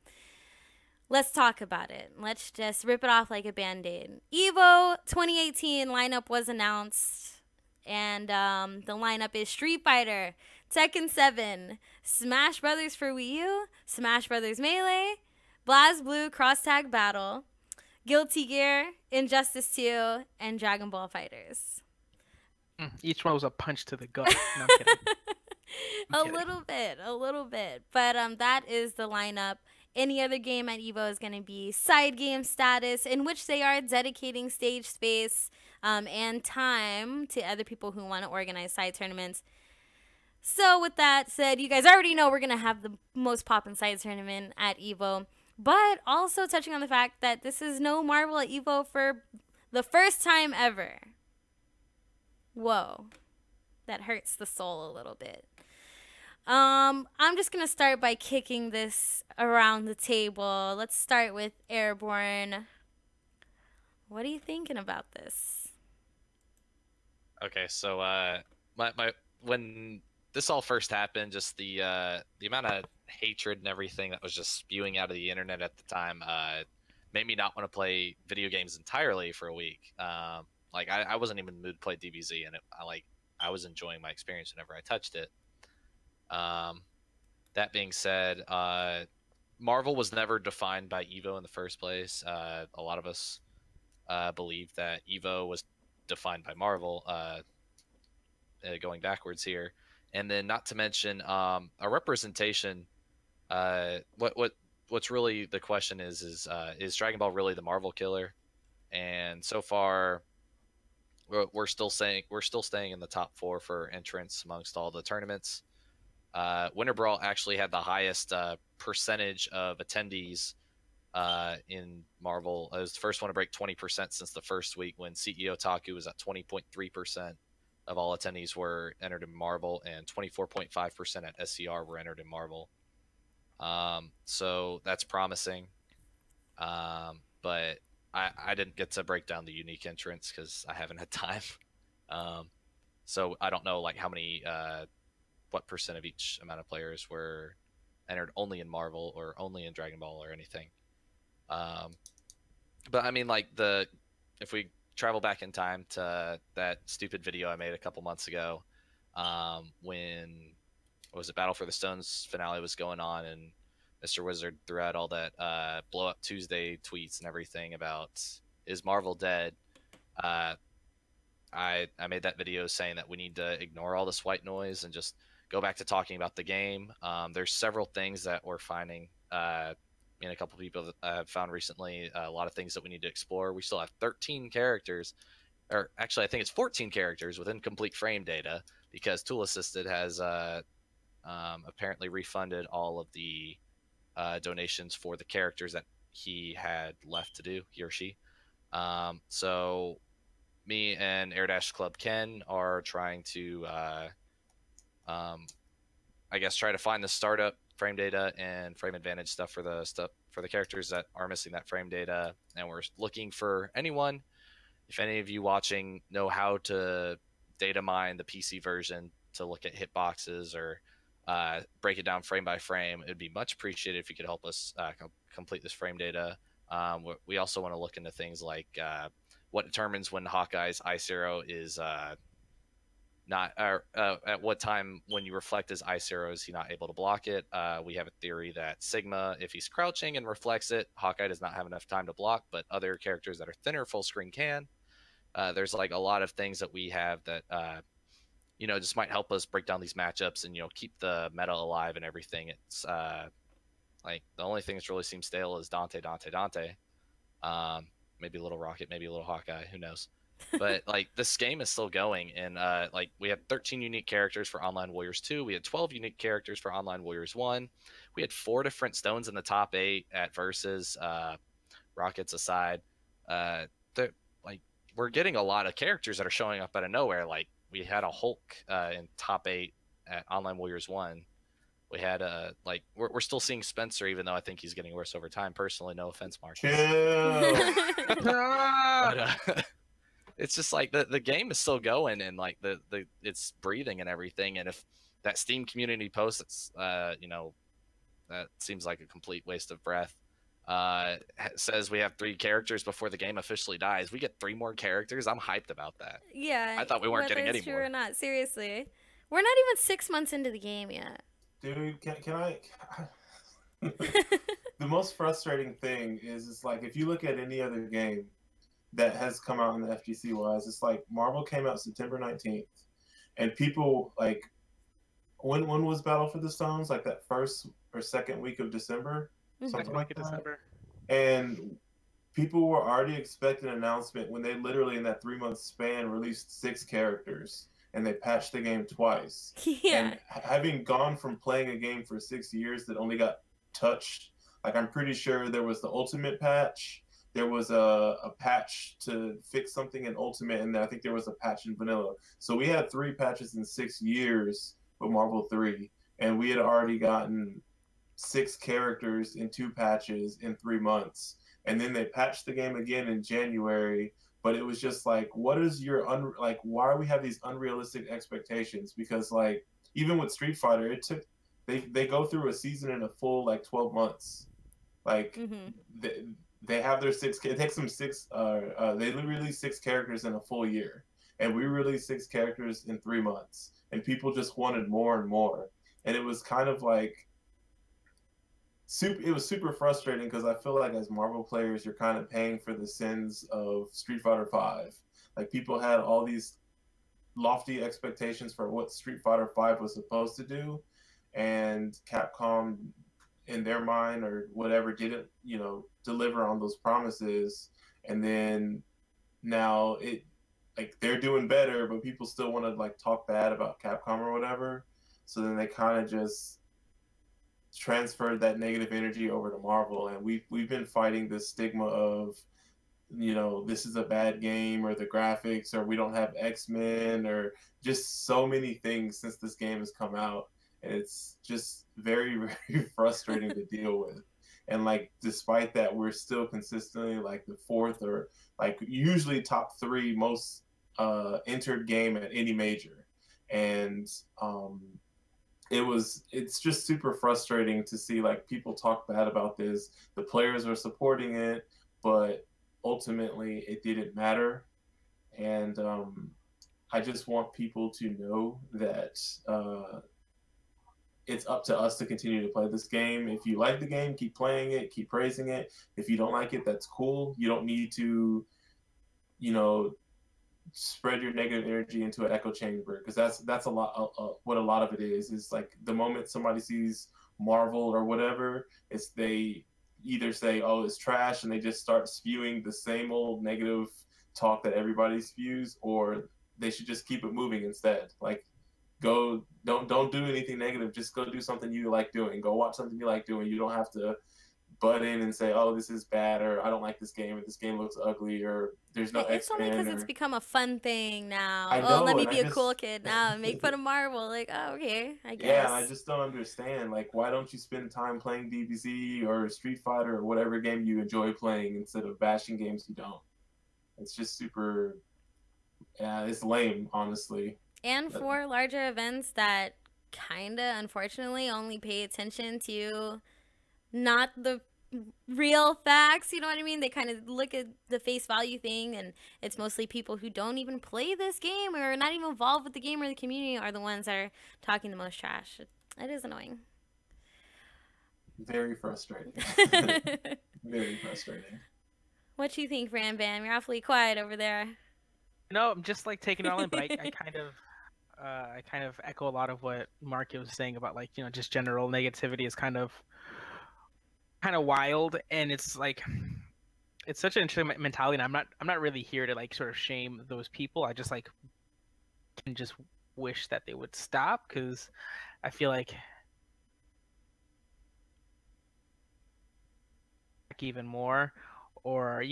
Speaker 1: Let's talk about it. Let's just rip it off like a Band-Aid. EVO 2018 lineup was announced. And the lineup is Street Fighter, Tekken 7, Smash Brothers for Wii U, Smash Brothers Melee, BlazBlue Cross Tag Battle, Guilty Gear, Injustice 2, and Dragon Ball FighterZ.
Speaker 4: Each one was a punch to the gut. No, I'm kidding.
Speaker 1: A little bit. But that is the lineup. Any other game at EVO is going to be side game status, in which they are dedicating stage space and time to other people who want to organize side tournaments. So with that said, you guys already know we're going to have the most poppin' side tournament at EVO. But also touching on the fact that this is no Marvel at EVO for the first time ever. Whoa. That hurts the soul a little bit. I'm just going to start by kicking this around the table. Let's start with Airborne. What are you thinking about this?
Speaker 3: Okay, so when this all first happened, just the amount of hatred and everything that was just spewing out of the internet at the time made me not want to play video games entirely for a week. I wasn't even in the mood to play DBZ, and I was enjoying my experience whenever I touched it. That being said, Marvel was never defined by EVO in the first place. A lot of us believe that EVO was defined by Marvel, going backwards here. And then not to mention a representation. What's really the question is Dragon Ball really the Marvel killer? And so far, we're still staying in the top 4 for entrance amongst all the tournaments. Winterbrawl actually had the highest percentage of attendees in Marvel. It was the first one to break 20% since the first week, when CEO Taku was at 20.3% of all attendees were entered in Marvel, and 24.5% at SCR were entered in Marvel. So that's promising. But I didn't get to break down the unique entrants because I haven't had time. So I don't know like how many, what percent of each amount of players were entered only in Marvel or only in Dragon Ball or anything. But I mean, like if we travel back in time to that stupid video I made a couple months ago, when what was it, Battle for the Stones finale was going on, and Mr. Wizard threw out all that Blow Up Tuesday tweets and everything about is Marvel dead. I made that video saying that we need to ignore all this white noise and just go back to talking about the game. There's several things that we're finding. A couple people that I've found recently, a lot of things that we need to explore. We still have 13 characters, or actually I think it's 14 characters with incomplete frame data, because Tool Assisted has apparently refunded all of the donations for the characters that he had left to do, he or she. So me and Air Dash Club Ken are trying to I guess try to find the startup frame data and frame advantage stuff for the characters that are missing that frame data. And we're looking for anyone, if any of you watching know how to data mine the PC version to look at hitboxes or break it down frame by frame, it'd be much appreciated if you could help us complete this frame data. We also want to look into things like what determines when Hawkeye's Ice Arrow is not, at what time when you reflect his Ice Arrow is he not able to block it. We have a theory that Sigma, if he's crouching and reflects it, Hawkeye does not have enough time to block, but other characters that are thinner full screen can. There's like a lot of things that we have that just might help us break down these matchups and keep the meta alive and everything. It's like the only thing that's really seems stale is Dante. Maybe a little Rocket, maybe a little Hawkeye, who knows. But like this game is still going, and like we had 13 unique characters for Online Warriors 2. We had 12 unique characters for Online Warriors 1. We had 4 different stones in the top 8 at Versus, Rockets aside. Like we're getting a lot of characters that are showing up out of nowhere. Like we had a Hulk in top 8 at Online Warriors 1. We had like we're still seeing Spencer, even though I think he's getting worse over time. Personally, no offense, Marcus. But, it's just like the game is still going, and like the it's breathing and everything. And if that Steam community post, it's that seems like a complete waste of breath. Says we have 3 characters before the game officially dies. We get 3 more characters. I'm hyped about that.
Speaker 1: Yeah.
Speaker 3: I thought we weren't getting any more.
Speaker 1: True or not? Seriously, we're not even 6 months into the game yet.
Speaker 2: Dude, can I? The most frustrating thing is, it's like if you look at any other game that has come out in the FGC wise, it's like Marvel came out September 19th, and people like when was Battle for the Stones? Like that first or second week of December, something like that. December. And people were already expecting an announcement when they literally in that 3-month span released 6 characters, and they patched the game twice.
Speaker 1: Yeah.
Speaker 2: And having gone from playing a game for 6 years that only got touched, like I'm pretty sure there was the Ultimate patch. There was a patch to fix something in Ultimate, and I think there was a patch in Vanilla. So we had 3 patches in 6 years with Marvel 3, and we had already gotten 6 characters in 2 patches in 3 months. And then they patched the game again in January, but it was just like, what is your why do we have these unrealistic expectations? Because like even with Street Fighter, it took they go through a season in a full like 12 months. Like they have their 6. It takes them 6. They release 6 characters in a full year, and we released 6 characters in 3 months, and people just wanted more and more, and it was kind of like it was super frustrating because I feel like as Marvel players, you're kind of paying for the sins of Street Fighter V. Like people had all these lofty expectations for what Street Fighter V was supposed to do, and Capcom, in their mind or whatever, didn't deliver on those promises. And then now it like they're doing better, but people still want to like talk bad about Capcom or whatever. So then they kind of just transferred that negative energy over to Marvel, and we've been fighting this stigma of this is a bad game, or the graphics, or we don't have X-Men, or just so many things since this game has come out. And it's just very, very frustrating to deal with. And like, despite that, we're still consistently like the fourth, or like usually top three most entered game at any major. And it's just super frustrating to see like people talk bad about this. The players are supporting it, but ultimately it didn't matter. And I just want people to know that it's up to us to continue to play this game. If you like the game, keep playing it, keep praising it. If you don't like it, that's cool. You don't need to, spread your negative energy into an echo chamber, because that's a lot what a lot of it is like the moment somebody sees Marvel or whatever, it's they either say, oh, it's trash, and they just start spewing the same old negative talk that everybody spews, or they should just keep it moving instead. Like, don't do anything negative, just go do something you like doing, go watch something you like doing. You don't have to butt in and say, oh, this is bad, or I don't like this game, or this game looks ugly, or there's no
Speaker 1: It's only
Speaker 2: X-Men,
Speaker 1: because it's become a fun thing now.
Speaker 2: I know,
Speaker 1: Let me
Speaker 2: and
Speaker 1: be a cool kid now and make fun of Marvel. Like, oh, okay, I guess.
Speaker 2: Yeah, and I just don't understand. Like, why don't you spend time playing DBZ or Street Fighter or whatever game you enjoy playing, instead of bashing games you don't? It's just super. Yeah, it's lame, honestly.
Speaker 1: And for larger events that kinda, unfortunately, only pay attention to not the real facts, you know what I mean? They kind of look at the face value thing, and it's mostly people who don't even play this game or are not even involved with the game or the community are the ones that are talking the most trash. It is annoying.
Speaker 2: Very frustrating. Very frustrating.
Speaker 1: What you think, Ram Bam? You're awfully quiet over there.
Speaker 4: No, I'm just like taking it all in, but I kind of echo a lot of what Mark was saying about, like, just general negativity is kind of wild, and it's like, it's such an interesting mentality, and I'm not really here to like sort of shame those people. I just like can just wish that they would stop, because I feel like even more, or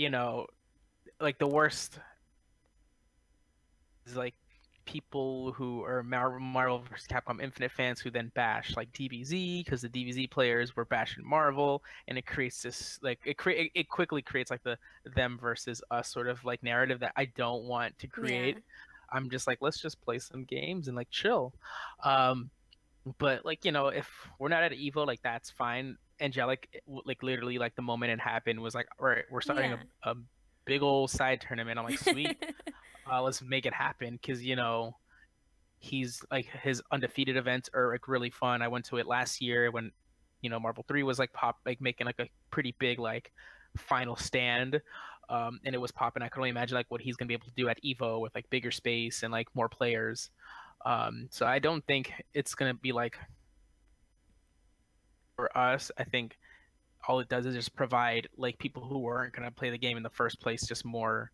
Speaker 4: like the worst is like people who are Marvel vs. Capcom Infinite fans who then bash like DBZ, because the DBZ players were bashing Marvel, and it creates this like it quickly creates like the them versus us sort of like narrative that I don't want to create. Yeah. I'm just like, let's just play some games and like chill. But like, if we're not at EVO, like that's fine. Angelic, like literally like the moment it happened was like, all right, we're starting a big old side tournament. I'm like, sweet. Let's make it happen, because he's like, his undefeated events are like really fun. I went to it last year when Marvel 3 was like making like a pretty big like final stand, and it was popping. I could only imagine like what he's gonna be able to do at EVO with like bigger space and like more players. So I don't think it's gonna be like, for us, I think all it does is just provide like people who weren't gonna play the game in the first place just more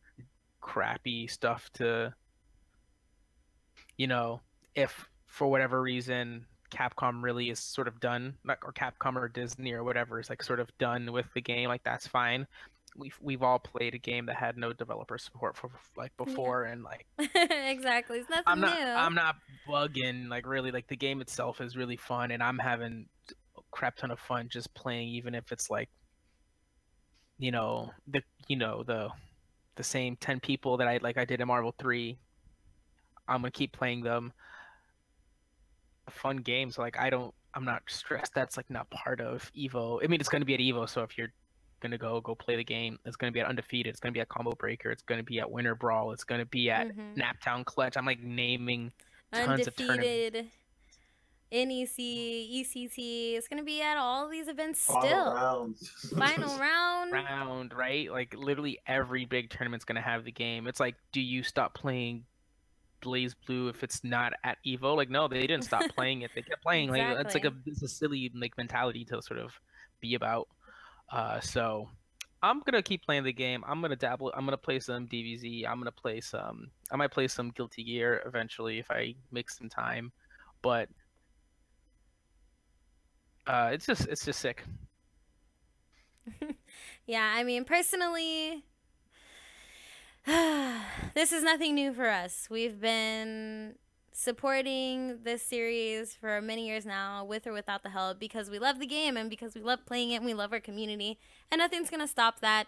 Speaker 4: crappy stuff to, if for whatever reason Capcom really is sort of done, or Capcom or Disney or whatever is like sort of done with the game, like that's fine. We've all played a game that had no developer support for like before, and like
Speaker 1: exactly, it's nothing new.
Speaker 4: I'm not bugging, like really, like the game itself is really fun, and I'm having a crap ton of fun just playing, even if it's like the same 10 people that I did in Marvel 3. I'm gonna keep playing them. Fun games. Like I'm not stressed. That's like not part of EVO. I mean, it's gonna be at EVO, so if you're gonna go play the game, it's gonna be at Undefeated. It's gonna be at Combo Breaker. It's gonna be at Winterbrawl. It's gonna be at Naptown Clutch. I'm like naming tons of tournaments.
Speaker 1: NEC, ECT. It's gonna be at all these events still. Final round,
Speaker 4: right? Like literally every big tournament's gonna have the game. It's like, do you stop playing Blaze Blue if it's not at EVO? Like, no, they didn't stop playing it. They kept playing. Exactly. Like, it's a silly like mentality to sort of be about. So I'm gonna keep playing the game. I'm gonna dabble. I'm gonna play some DBZ. I might play some Guilty Gear eventually if I make some time. But it's just sick.
Speaker 1: Yeah, I mean, personally, This is nothing new for us. We've been supporting this series for many years now, with or without the help, because we love the game and because we love playing it and we love our community. And nothing's going to stop that.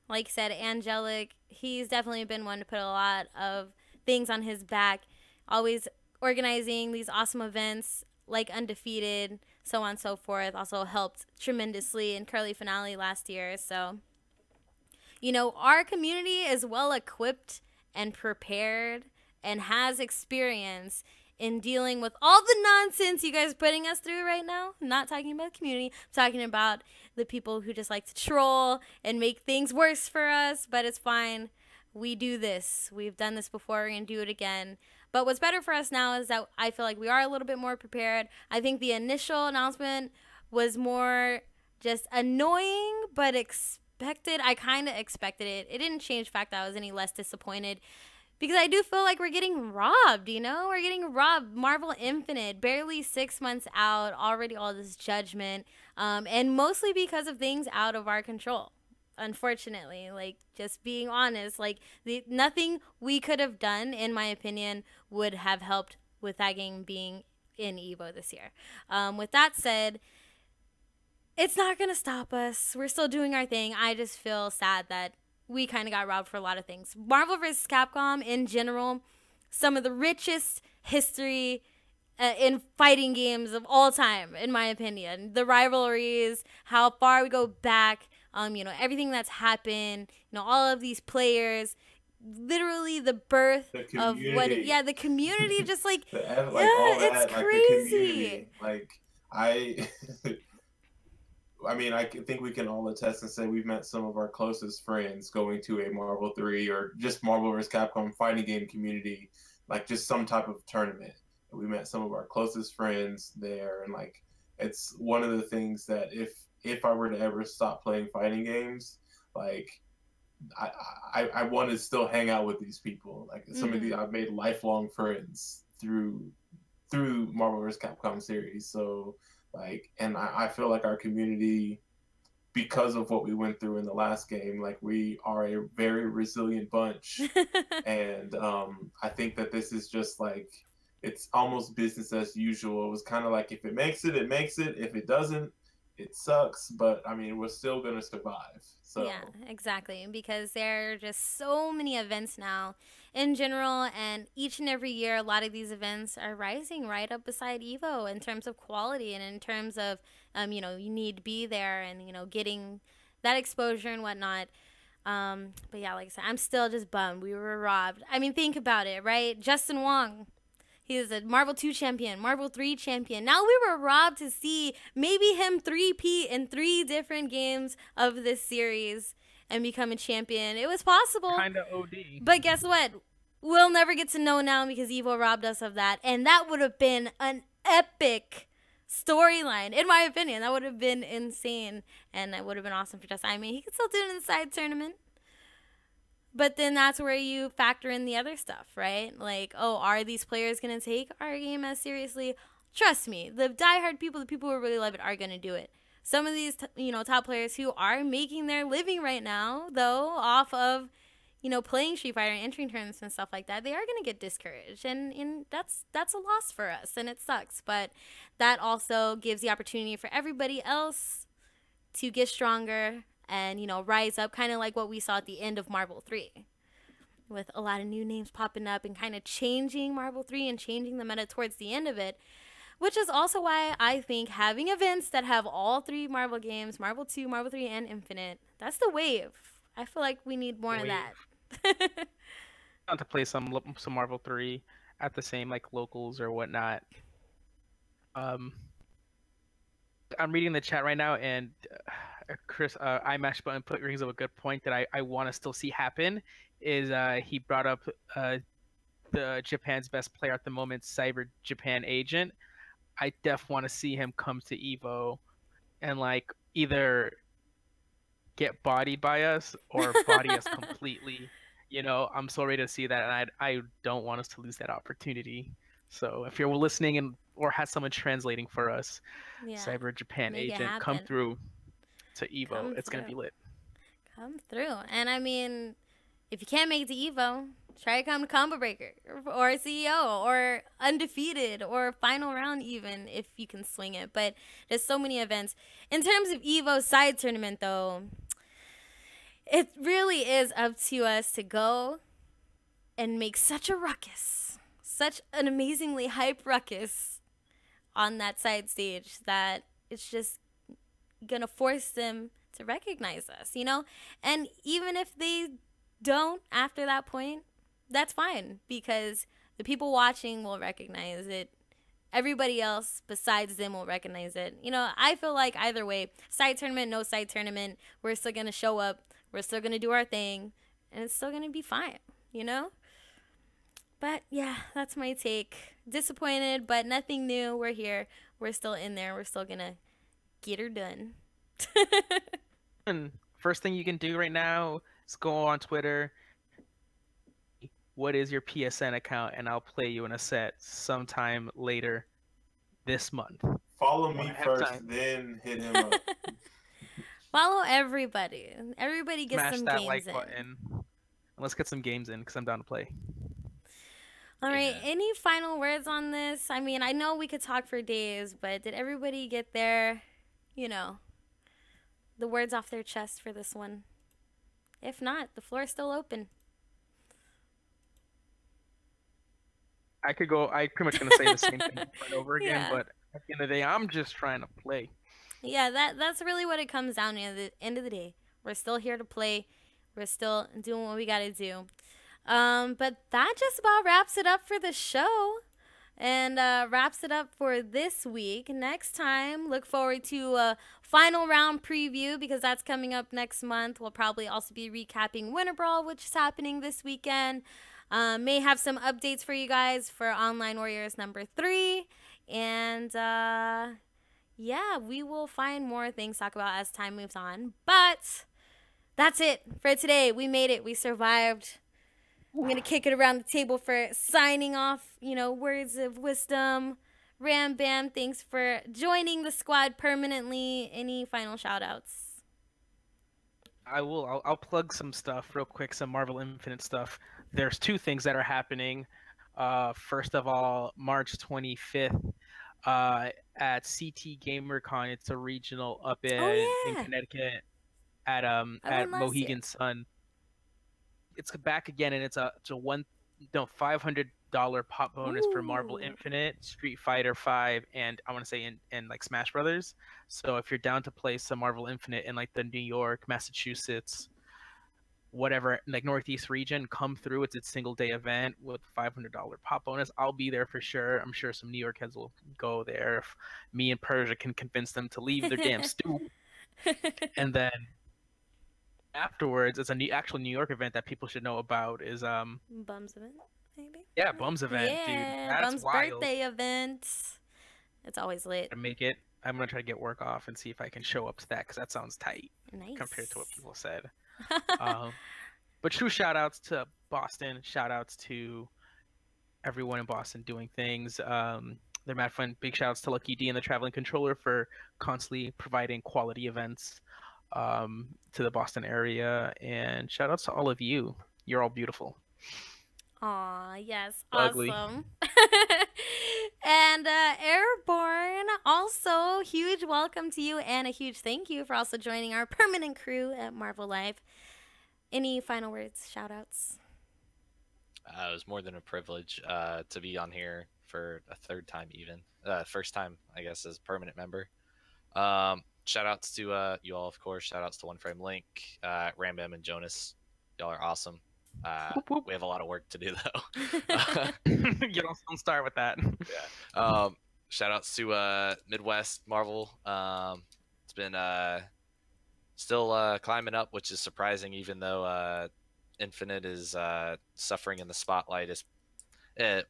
Speaker 1: Like I said, Angelic, he's definitely been one to put a lot of things on his back, always organizing these awesome events like Undefeated, so on and so forth. Also helped tremendously in Curly Finale last year. So, you know, our community is well equipped and prepared and has experience in dealing with all the nonsense you guys are putting us through right now. I'm not talking about the community. I'm talking about the people who just like to troll and make things worse for us, but it's fine. We do this. We've done this before. We're going to do it again. But what's better for us now is that I feel like we are a little bit more prepared. I think the initial announcement was more just annoying, but expected. I kind of expected it. It didn't change the fact that I was any less disappointed, because I do feel like we're getting robbed, you know? We're getting robbed. Marvel Infinite, barely 6 months out, already all this judgment, and mostly because of things out of our control. Unfortunately, like, just being honest, like, nothing we could have done, in my opinion, would have helped with that game being in EVO this year. With that said, it's not going to stop us. We're still doing our thing. I just feel sad that we kind of got robbed for a lot of things. Marvel vs. Capcom, in general, some of the richest history in fighting games of all time, in my opinion. The rivalries, how far we go back, you know, everything that's happened, you know, all of these players, literally the birth of what, the community, just like,
Speaker 2: all
Speaker 1: it's
Speaker 2: that,
Speaker 1: crazy.
Speaker 2: I mean, I think we can all attest and say we've met some of our closest friends going to a Marvel 3 or just Marvel vs. Capcom fighting game community, like just some type of tournament. We met some of our closest friends there, and like, it's one of the things that if I were to ever stop playing fighting games, like, I want to still hang out with these people. Like, some of these, I've made lifelong friends through Marvel vs. Capcom series. So, like, and I feel like our community, because of what we went through in the last game, like, we are a very resilient bunch. And I think that this is just like, it's almost business as usual. It was kind of like, if it makes it, it makes it. If it doesn't, it sucks. But I mean, we're still gonna survive. So
Speaker 1: yeah, exactly, because there are just so many events now in general, and each and every year a lot of these events are rising right up beside EVO in terms of quality and in terms of you know, you need to be there and, you know, getting that exposure and whatnot. But yeah, like I said, I'm still just bummed we were robbed. I mean, think about it, right? Justin Wong, he is a Marvel 2 champion, Marvel 3 champion. Now we were robbed to see maybe him 3-peat in 3 different games of this series and become a champion. It was possible.
Speaker 4: Kind of OD.
Speaker 1: But guess what? We'll never get to know now because EVO robbed us of that. And that would have been an epic storyline, in my opinion. That would have been insane. And it would have been awesome for Justin. I mean, he could still do an inside tournament. But then that's where you factor in the other stuff, right? Like, oh, are these players going to take our game as seriously? Trust me, the diehard people, the people who really love it, are going to do it. Some of these, you know, top players who are making their living right now, though, off of, you know, playing Street Fighter and entering tournaments and stuff like that, they are going to get discouraged. And that's a loss for us, and it sucks. But that also gives the opportunity for everybody else to get stronger and, you know, rise up, kind of like what we saw at the end of Marvel 3, with a lot of new names popping up and kind of changing Marvel 3 and changing the meta towards the end of it, which is also why I think having events that have all 3 Marvel games, Marvel 2, Marvel 3, and Infinite, that's the wave. I feel like we need more of that.
Speaker 4: Want to play some Marvel 3 at the same, like, locals or whatnot. I'm reading the chat right now, and Chris, iMash Button brings up a good point that I want to still see happen. Is he brought up the Japan's best player at the moment, Cyber Japan Agent. I def want to see him come to EVO and, like, either get bodied by us or body us completely. You know, I'm so ready to see that, and I don't want us to lose that opportunity. So if you're listening and or has someone translating for us, Cyber Japan Agent, come through to EVO. It's gonna be lit.
Speaker 1: Come through. And I mean, if you can't make it to EVO, try to come to Combo Breaker or CEO or Undefeated or Final Round even if you can swing it. But there's so many events. In terms of EVO side tournament though, it really is up to us to go and make such a ruckus, such an amazingly hype ruckus on that side stage that it's just gonna force them to recognize us, you know? And even if they don't after that point, that's fine because the people watching will recognize it. Everybody else besides them will recognize it. You know, I feel like either way, side tournament, no side tournament, we're still gonna show up, we're still gonna do our thing, and it's still gonna be fine, you know? But yeah, that's my take. Disappointed, but nothing new. We're here. We're still in there. We're still gonna get her done.
Speaker 4: And first thing you can do right now is go on Twitter. What is your PSN account? And I'll play you in a set sometime later this month.
Speaker 2: Follow me first, then hit him up.
Speaker 1: Follow everybody. Everybody gets
Speaker 4: Smash
Speaker 1: some
Speaker 4: that
Speaker 1: games
Speaker 4: like
Speaker 1: in.
Speaker 4: button. And let's get some games in because I'm down to play.
Speaker 1: All right.
Speaker 3: Amen.
Speaker 1: Any final words on this? I mean, I know we could talk for days, but did everybody get their, you know, the words off their chest for this one? If not, the floor is still open.
Speaker 4: I could go. I pretty much gonna say the same thing over and over again,
Speaker 1: Yeah.
Speaker 4: but at the end of the day, I'm just trying to play.
Speaker 1: Yeah, that's really what it comes down to at the end of the day. We're still here to play. We're still doing what we got to do. But that just about wraps it up for the show and wraps it up for this week. Next time, look forward to a final round preview because that's coming up next month. We'll probably also be recapping Winterbrawl, which is happening this weekend. May have some updates for you guys for Online Warriors #3. And yeah, we will find more things to talk about as time moves on. But that's it for today. We made it. We survived. I'm going to kick it around the table for signing off, you know, words of wisdom. Ram Bam, thanks for joining the squad permanently. Any final shout outs?
Speaker 4: I will. I'll plug some stuff real quick. Some Marvel Infinite stuff. There's two things that are happening. First of all, March 25th at CT GamerCon. It's a regional up in Connecticut at Mohegan Sun. It's back again, and it's a $500 pop bonus for Marvel Infinite, Street Fighter 5, and I want to say in like Smash Brothers. So if you're down to play some Marvel Infinite in like the New York, Massachusetts, whatever, like Northeast region, come through. It's a single day event with $500 pop bonus. I'll be there for sure. I'm sure some New York heads will go there if me and Persia can convince them to leave their damn stew. And then afterwards, it's a actual New York event that people should know about. Is
Speaker 1: Bum's event, maybe?
Speaker 4: Yeah, Bum's event, dude. That's
Speaker 1: Bum's
Speaker 4: wild.
Speaker 1: birthday event. It's always lit.
Speaker 4: To make it, I'm gonna try to get work off and see if I can show up to that because that sounds tight compared to what people said. But true shout outs to Boston. Shout outs to everyone in Boston doing things. They're mad fun. Big shout outs to Lucky D and the Traveling Controller for constantly providing quality events to the Boston area. And shout outs to all of you. You're all beautiful.
Speaker 1: Aw, yes.
Speaker 4: Ugly.
Speaker 1: Awesome. And Airborne, also huge welcome to you and a huge thank you for also joining our permanent crew at Marvel Live. Any final words, shout outs?
Speaker 3: It was more than a privilege to be on here for a third time even. First time, I guess, as a permanent member. Shout outs to you all, of course. Shout outs to One Frame Link, Rambam, and Jonas. Y'all are awesome.
Speaker 4: Whoop, whoop.
Speaker 3: We have a lot of work to do, though.
Speaker 4: You don't start with that.
Speaker 3: Yeah. Shout outs to Midwest Marvel. It's been still climbing up, which is surprising, even though Infinite is suffering in the spotlight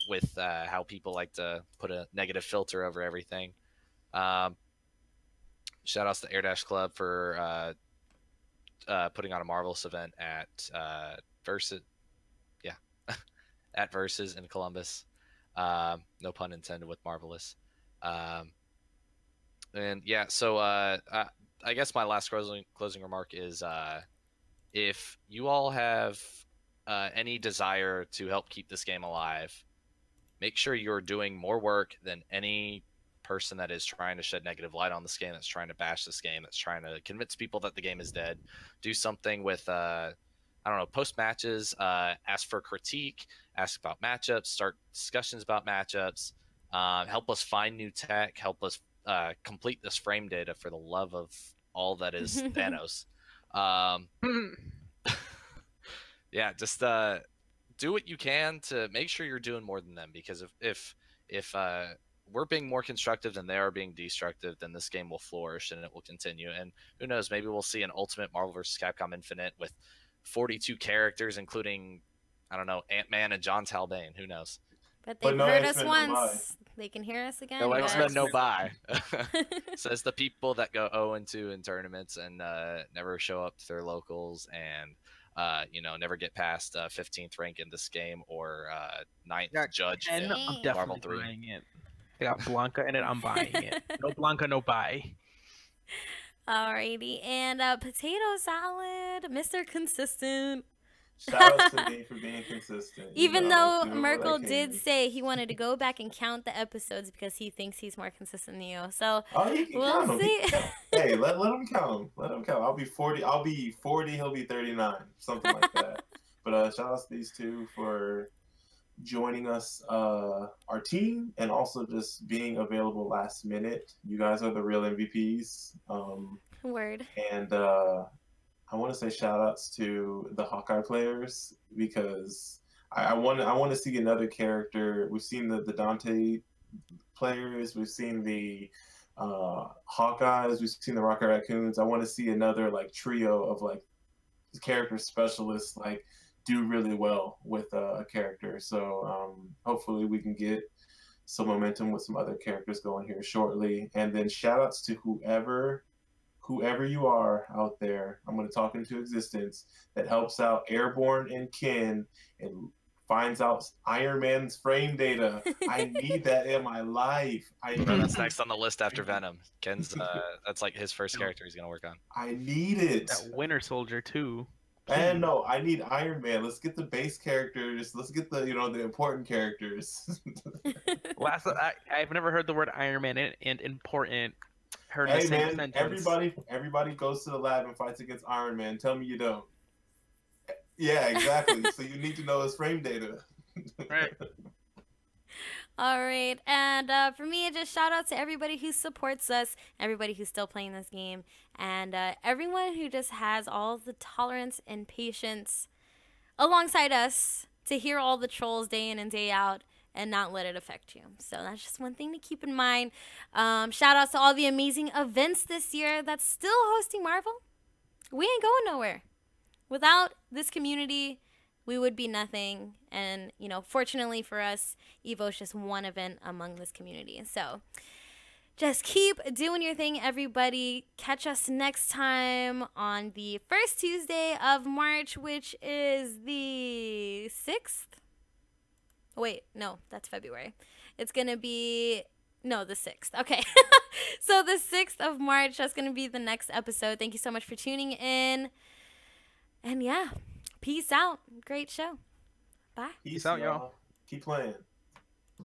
Speaker 3: with how people like to put a negative filter over everything. Shout outs to Air Dash Club for putting on a Marvelous event at Versus, at Versus in Columbus. No pun intended with Marvelous. And yeah, so I guess my last closing remark is if you all have any desire to help keep this game alive, make sure you're doing more work than any person that is trying to shed negative light on this game, that's trying to bash this game, that's trying to convince people that the game is dead. Do something with I don't know, post matches, ask for critique, ask about matchups, start discussions about matchups, help us find new tech, help us complete this frame data for the love of all that is Thanos. Yeah, just do what you can to make sure you're doing more than them, because if we're being more constructive than they are being destructive, then this game will flourish and it will continue. And who knows, maybe we'll see an Ultimate Marvel vs. Capcom Infinite with 42 characters, including, I don't know, Ant-Man and John Talbane. Who knows?
Speaker 1: But
Speaker 2: no
Speaker 1: heard us
Speaker 2: X-Men, no
Speaker 1: once. They can hear us again.
Speaker 3: No
Speaker 1: guys.
Speaker 3: X-Men, no buy. Says the people that go 0-2 in tournaments and never show up to their locals and never get past 15th rank in this game or 9th judge in
Speaker 4: I'm definitely
Speaker 3: Marvel 3.
Speaker 4: buying it. They got Blanca in it. I'm buying it. No Blanca, no buy.
Speaker 1: Alrighty, and potato salad, Mr. Consistent.
Speaker 2: Shout out to me for being consistent.
Speaker 1: Even though
Speaker 2: doing what I
Speaker 1: Merkel
Speaker 2: can.
Speaker 1: did say he wanted to go back and count the episodes because he thinks he's more consistent than you. So
Speaker 2: He can
Speaker 1: we'll
Speaker 2: count 'em.
Speaker 1: see.
Speaker 2: He can count. Hey, let him count him. Let him count. I'll be 40. He'll be 39. Something like that. But shout out to these two for joining us, our team, and also just being available last minute. You guys are the real MVPs.
Speaker 1: Word.
Speaker 2: And I want to say shout outs to the Hawkeye players, because I want to see another character. We've seen the Dante players, we've seen the Hawkeyes, we've seen the Rocket Raccoons. I want to see another like trio of like character specialists like do really well with a character. So hopefully we can get some momentum with some other characters going here shortly. And then shout outs to whoever you are out there, I'm going to talk into existence, that helps out Airborne and Ken and finds out Iron Man's frame data. I need that in my life.
Speaker 3: That's next on the list after Venom. Ken's that's like his first character he's going to work on.
Speaker 2: I need it.
Speaker 4: That Winter Soldier too.
Speaker 2: And no, I need Iron Man. Let's get the base characters. Let's get the the important characters.
Speaker 4: I've never heard the word Iron Man and important. Heard
Speaker 2: Hey
Speaker 4: the same
Speaker 2: man,
Speaker 4: sentence.
Speaker 2: everybody goes to the lab and fights against Iron Man. Tell me you don't. Yeah, exactly. So you need to know his frame data.
Speaker 4: Right.
Speaker 1: All right, and for me, just shout out to everybody who supports us, everybody who's still playing this game, and everyone who just has all the tolerance and patience alongside us to hear all the trolls day in and day out and not let it affect you. So that's just one thing to keep in mind. Shout outs to all the amazing events this year that's still hosting Marvel. We ain't going nowhere. Without this community, we would be nothing. And, fortunately for us, EVO is just one event among this community. So just keep doing your thing, everybody. Catch us next time on the first Tuesday of March, which is the 6th. Wait, no, that's February. It's going to be, the 6th. Okay. So the 6th of March, that's going to be the next episode. Thank you so much for tuning in. And yeah, peace out. Great show. Bye.
Speaker 2: Peace
Speaker 4: out, y'all.
Speaker 2: Keep playing.